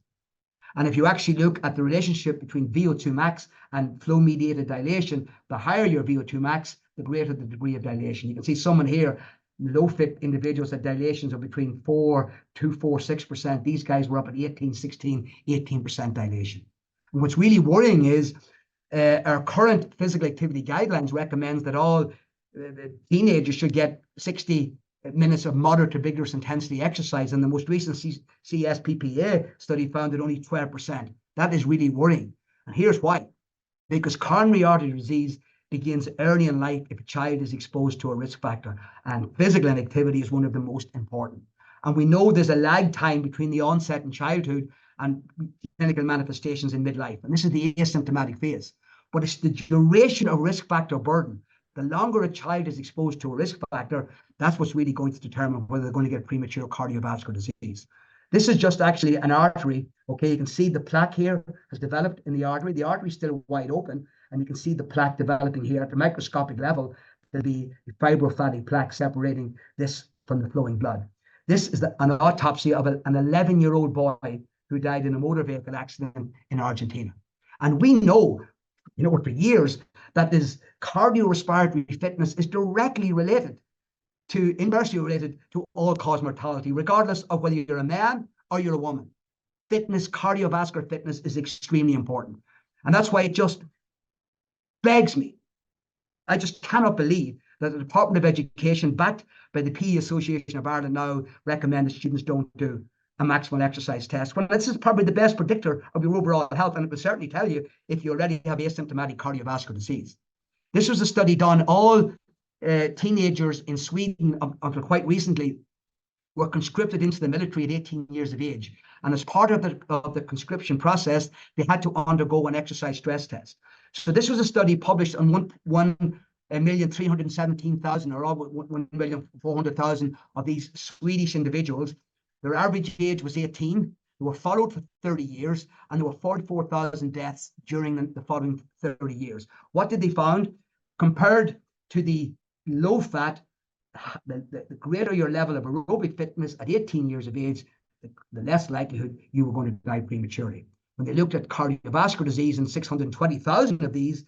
S2: And if you actually look at the relationship between VO2 max and flow-mediated dilation, the higher your VO2 max, the greater the degree of dilation. You can see someone here, low-fit individuals at dilations of between 4 to 6%. These guys were up at 18, 16, 18% dilation. And what's really worrying is our current physical activity guidelines recommends that all teenagers should get 60 minutes of moderate to vigorous intensity exercise, and the most recent CSPPA study found that only 12%. That is really worrying. And here's why. Because coronary artery disease begins early in life if a child is exposed to a risk factor, and physical inactivity is one of the most important. And we know there's a lag time between the onset in childhood and clinical manifestations in midlife, and this is the asymptomatic phase. But it's the duration of risk factor burden. The longer a child is exposed to a risk factor, that's what's really going to determine whether they're going to get premature cardiovascular disease. This is just actually an artery. Okay, you can see the plaque here has developed in the artery. The artery is still wide open, and you can see the plaque developing here at the microscopic level. There'll be fibrofatty plaque separating this from the flowing blood. This is an autopsy of an 11-year-old boy who died in a motor vehicle accident in Argentina. And we know, for years, that this cardiorespiratory fitness is directly related to, inversely related to all-cause mortality, regardless of whether you're a man or you're a woman. Fitness, cardiovascular fitness is extremely important. And that's why it just begs me. I just cannot believe that the Department of Education, backed by the PE Association of Ireland, now recommend that students don't do a maximal exercise test. Well, this is probably the best predictor of your overall health, and it will certainly tell you if you already have asymptomatic cardiovascular disease. This was a study done, all teenagers in Sweden until quite recently were conscripted into the military at 18 years of age. And as part of the conscription process, they had to undergo an exercise stress test. So this was a study published on 1,317,000 or 1,400,000 of these Swedish individuals. Their average age was 18. They were followed for 30 years, and there were 44,000 deaths during the following 30 years. What did they find? Compared to the low fat, the greater your level of aerobic fitness at 18 years of age, the less likelihood you were going to die prematurely. When they looked at cardiovascular disease in 620,000 of these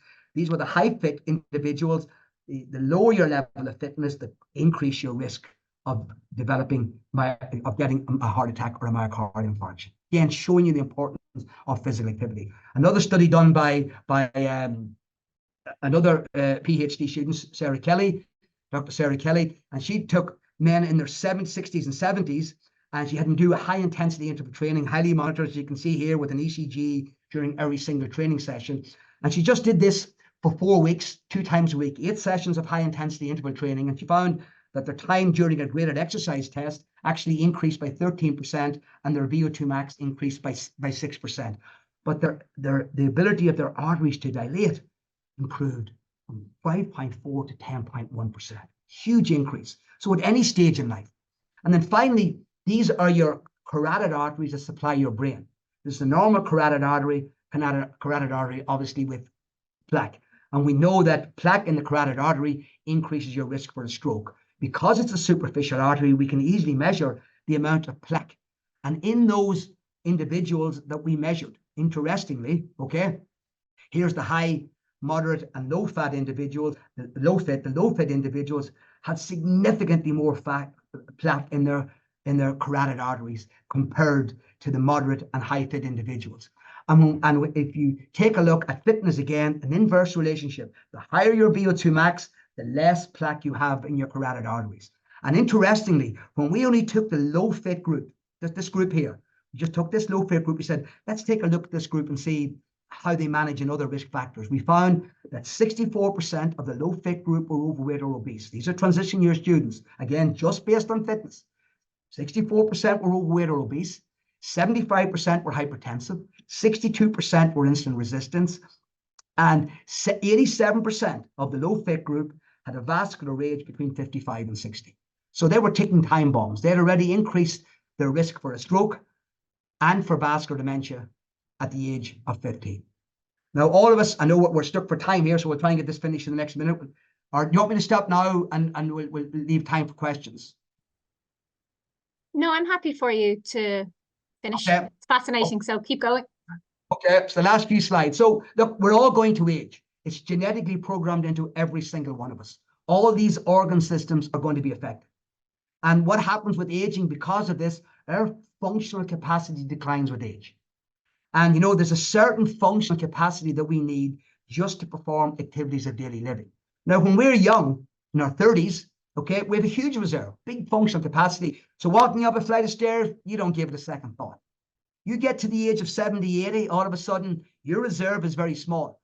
S2: were the high fit individuals. The lower your level of fitness, the increase your risk of getting a heart attack or a myocardial infarction. Again, showing you the importance of physical activity. Another study done by another PhD student, Dr. Sarah Kelly, and she took men in their 60s and 70s, And she had to do a high intensity interval training, highly monitored, as you can see here, with an ECG during every single training session. And she just did this for 4 weeks, 2 times a week, 8 sessions of high intensity interval training. And she found that their time during a graded exercise test actually increased by 13% and their VO2 max increased by 6%. But the ability of their arteries to dilate improved from 5.4 to 10.1%. Huge increase. So at any stage in life. And then finally, these are your carotid arteries that supply your brain. This is the normal carotid artery obviously with plaque. And we know that plaque in the carotid artery increases your risk for a stroke. Because it's a superficial artery, we can easily measure the amount of plaque. And in those individuals that we measured, interestingly, okay, here's the high, moderate, and low fat individuals. The low fat individuals had significantly more plaque in their carotid arteries compared to the moderate and high fit individuals. And if you take a look at fitness again, an inverse relationship. The higher your VO2 max, the less plaque you have in your carotid arteries. And interestingly, when we only took the low fit group, this group here, we just took this low fit group, we said, let's take a look at this group and see how they manage in other risk factors. We found that 64% of the low fit group were overweight or obese. These are transition year students, again, just based on fitness. 64% were overweight or obese, 75% were hypertensive, 62% were insulin resistant, and 87% of the low fit group had a vascular age between 55 and 60. So they were ticking time bombs. They had already increased their risk for a stroke and for vascular dementia at the age of 50. Now, all of us, I know we're stuck for time here, so we'll try and get this finished in the next minute. Or do you want me to stop now and we'll leave time for questions?
S1: No, I'm happy for you to finish.
S2: Okay.
S1: It's fascinating, so keep going.
S2: Okay, so the last few slides. So look, we're all going to age. It's genetically programmed into every single one of us. All of these organ systems are going to be affected. And what happens with aging because of this, our functional capacity declines with age. And you know, there's a certain functional capacity that we need just to perform activities of daily living. Now, when we're young, in our 30s, okay, we have a huge reserve, big functional capacity. So walking up a flight of stairs, you don't give it a second thought. You get to the age of 70, 80, all of a sudden, your reserve is very small.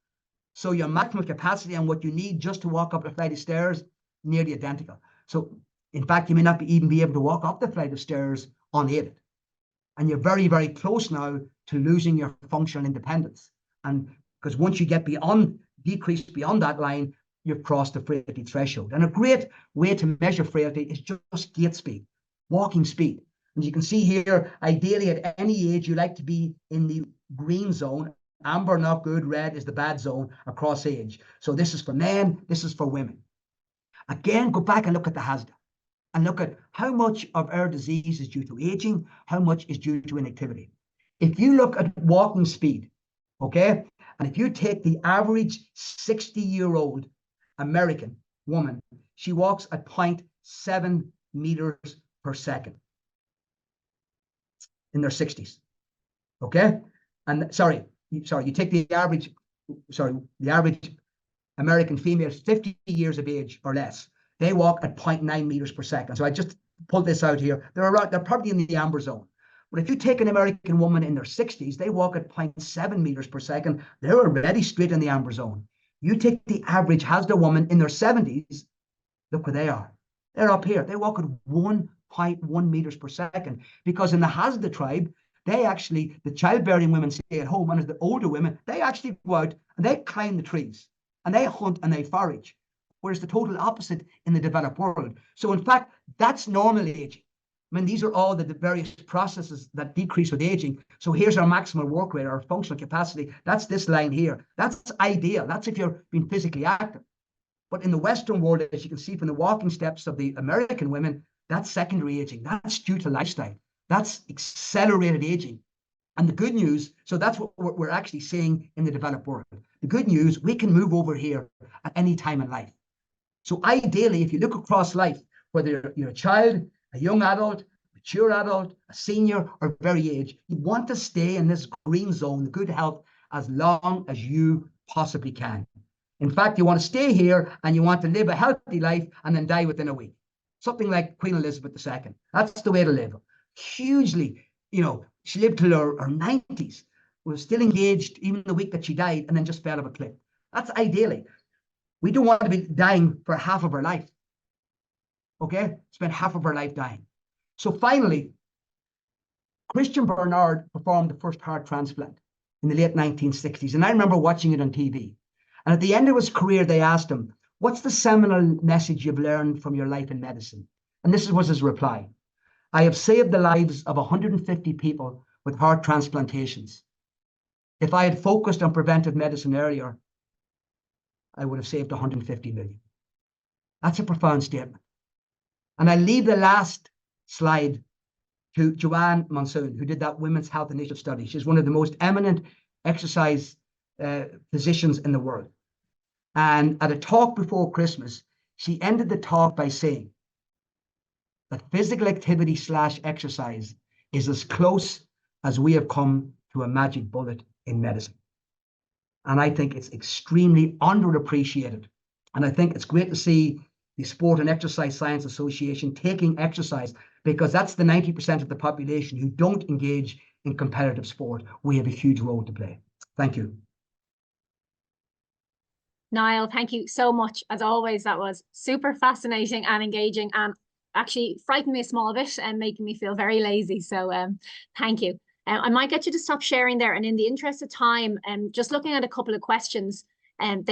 S2: So your maximum capacity and what you need just to walk up a flight of stairs, nearly identical. So in fact, you may not even be able to walk up the flight of stairs unaided. And you're very, very close now to losing your functional independence. And because once you get decreased beyond that line, you've crossed the frailty threshold. And a great way to measure frailty is just gait speed, walking speed. And you can see here, ideally at any age, you like to be in the green zone. Amber, not good. Red is the bad zone across age. So this is for men. This is for women. Again, go back and look at the HASDA and look at how much of our disease is due to aging, how much is due to inactivity. If you look at walking speed, okay, and if you take the average 60-year-old American woman, she walks at 0.7 meters per second in their 60s, okay? And sorry, you take the average American female, 50 years of age or less, they walk at 0.9 meters per second. So I just pulled this out here. They're probably in the amber zone. But if you take an American woman in their 60s, they walk at 0.7 meters per second. They're already straight in the amber zone. You take the average HASDA woman in their 70s, look where they are. They're up here. They walk at 1.1 meters per second. Because in the HASDA tribe, the childbearing women stay at home, and as the older women, they actually go out and they climb the trees and they hunt and they forage. Whereas the total opposite in the developed world. So in fact, that's normal aging. I mean, these are all the various processes that decrease with aging. So here's our maximal work rate, our functional capacity. That's this line here. That's ideal. That's if you're being physically active. But in the Western world, as you can see from the walking steps of the American women, that's secondary aging. That's due to lifestyle. That's accelerated aging. And the good news, so that's what we're actually seeing in the developed world. The good news, we can move over here at any time in life. So ideally, if you look across life, whether you're a child, a young adult, mature adult, a senior, or very aged, you want to stay in this green zone, good health, as long as you possibly can. In fact, you want to stay here and you want to live a healthy life and then die within a week. Something like Queen Elizabeth II. That's the way to live. hugely, she lived till her 90s, was still engaged even the week that she died, and then just fell off a cliff. That's ideally. We don't want to be dying for half of our life. Okay? Spend half of our life dying. So finally, Christian Bernard performed the first heart transplant in the late 1960s. And I remember watching it on TV. And at the end of his career, they asked him, what's the seminal message you've learned from your life in medicine? And this was his reply. I have saved the lives of 150 people with heart transplantations. If I had focused on preventive medicine earlier, I would have saved 150 million. That's a profound statement. And I leave the last slide to Joanne Monsoon, who did that Women's Health Initiative study. She's one of the most eminent exercise physicians in the world. And at a talk before Christmas, she ended the talk by saying that physical activity / exercise is as close as we have come to a magic bullet in medicine. And I think it's extremely underappreciated. And I think it's great to see the Sport and Exercise Science Association taking exercise, because that's the 90% of the population who don't engage in competitive sport. We have a huge role to play. Thank you.
S1: Niall, thank you so much. As always, that was super fascinating and engaging, and actually frightened me a small bit and making me feel very lazy. So thank you. I might get you to stop sharing there. And in the interest of time, just looking at a couple of questions, and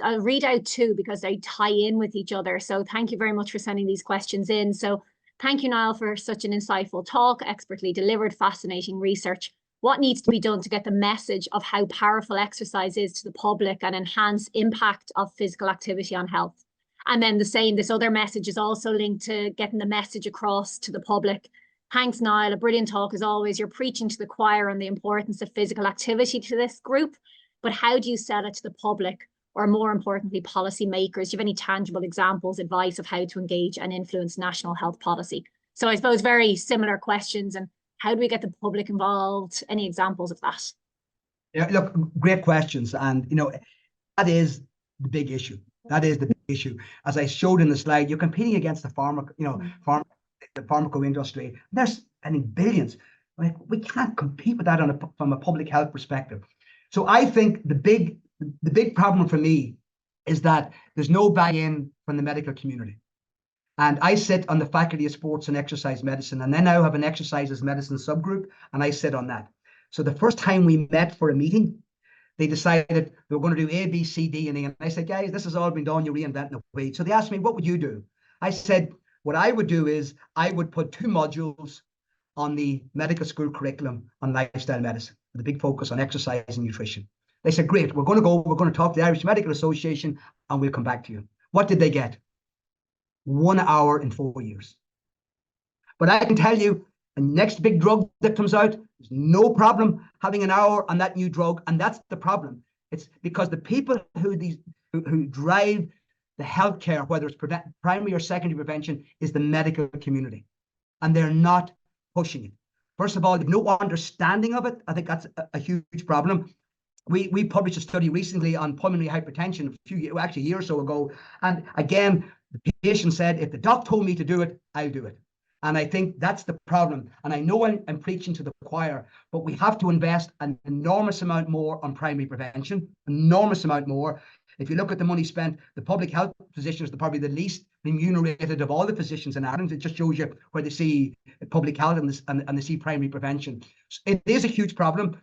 S1: I'll read out two because they tie in with each other. So thank you very much for sending these questions in. So thank you, Niall, for such an insightful talk, expertly delivered, fascinating research. What needs to be done to get the message of how powerful exercise is to the public and enhance impact of physical activity on health? And then this other message is also linked to getting the message across to the public. Thanks, Niall. A brilliant talk as always. You're preaching to the choir on the importance of physical activity to this group, but how do you sell it to the public, or more importantly, policy makers? Do you have any tangible examples, advice of how to engage and influence national health policy? So I suppose very similar questions. And how do we get the public involved? Any examples of that?
S2: Yeah, look, great questions. And, that is the big issue. That is the big issue. As I showed in the slide, you're competing against the the pharmaco industry. They're spending billions. Like, we can't compete with that from a public health perspective. So I think the big problem for me is that there's no buy-in from the medical community. And I sit on the Faculty of Sports and Exercise Medicine, and then I have an exercises medicine subgroup, and I sit on that. So the first time we met for a meeting, they decided they were going to do A, B, C, D, and E. And I said, guys, this has all been done. You're reinventing the wheel. So they asked me, what would you do? I said, what I would do is I would put 2 modules on the medical school curriculum on lifestyle medicine, with a big focus on exercise and nutrition. They said, great, we're going to talk to the Irish Medical Association, and we'll come back to you. What did they get? 1 hour in 4 years. But I can tell you, the next big drug that comes out, there's no problem having an hour on that new drug. And that's the problem. It's because the people who drive the healthcare, whether it's primary or secondary prevention, is the medical community. And they're not pushing it. First of all, they have no understanding of it. I think that's a huge problem. We published a study recently on pulmonary hypertension a year or so ago. And again, the patient said, if the doc told me to do it, I'll do it. And I think that's the problem. And I know I'm preaching to the choir, but we have to invest an enormous amount more on primary prevention, enormous amount more. If you look at the money spent, the public health physicians are probably the least remunerated of all the physicians in Ireland. It just shows you where they see public health and they see primary prevention. It is a huge problem.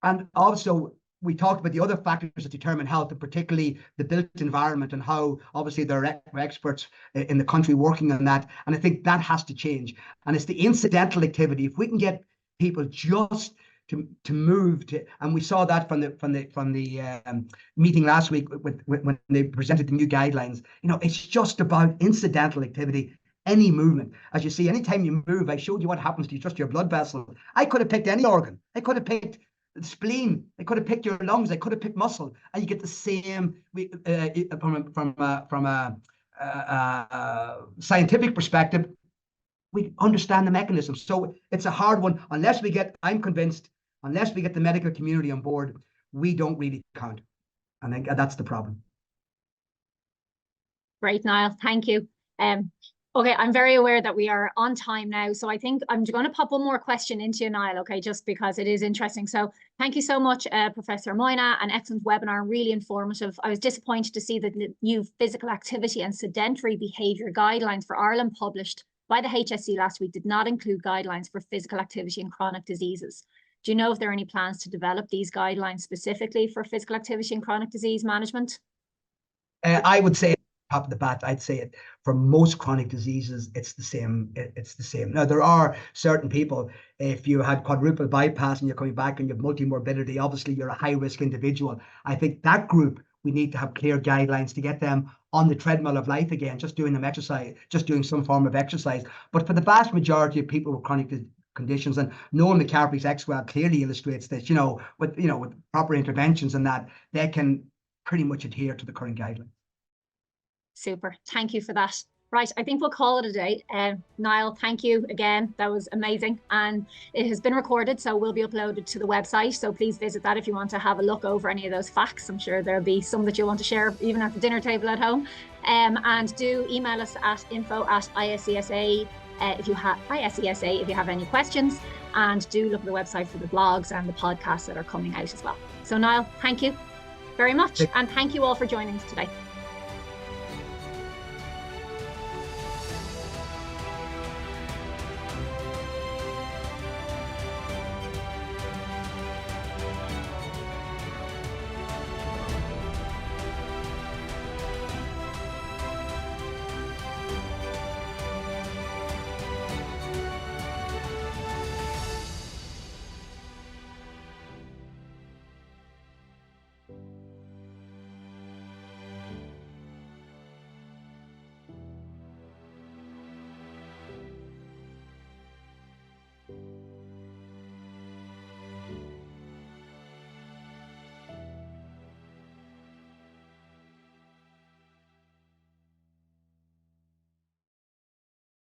S2: And also, we talked about the other factors that determine health, and particularly the built environment, and how obviously there are experts in the country working on that. And I think that has to change. And it's the incidental activity. If we can get people just to move to, and we saw that from the meeting last week when they presented the new guidelines. It's just about incidental activity. Any movement, as you see, anytime you move, I showed you what happens to just your blood vessel. I could have picked any organ. I could have picked the spleen. I could have picked your lungs. I could have picked muscle, and you get the same from a scientific perspective. We understand the mechanism. So it's a hard one. I'm convinced, unless we get the medical community on board, we don't really count. And I think that's the problem.
S1: Great, Niall. Thank you. Okay, I'm very aware that we are on time now. So I think I'm going to pop one more question into you, Niall, okay, just because it is interesting. So thank you so much, Professor Moyna, an excellent webinar, really informative. I was disappointed to see that the new physical activity and sedentary behaviour guidelines for Ireland published by the HSE last week did not include guidelines for physical activity and chronic diseases. Do you know if there are any plans to develop these guidelines specifically for physical activity and chronic disease management?
S2: I would say top of the bat, I'd say it for most chronic diseases, it's the same. It's the same. Now, there are certain people, if you had quadruple bypass and you're coming back and you have multimorbidity, obviously you're a high risk individual. I think that group, we need to have clear guidelines to get them on the treadmill of life again, just doing them exercise, just doing some form of exercise. But for the vast majority of people with chronic conditions, and Noel McCaffrey's XWell clearly illustrates this, with proper interventions and that, they can pretty much adhere to the current guidelines.
S1: Super. Thank you for that. Right, I think we'll call it a day. Niall, thank you again. That was amazing. And it has been recorded, so will be uploaded to the website. So please visit that if you want to have a look over any of those facts. I'm sure there'll be some that you'll want to share even at the dinner table at home. And do email us at info@ISESA if you have any questions. And do look at the website for the blogs and the podcasts that are coming out as well. So Niall, thank you very much. And thank you all for joining us today.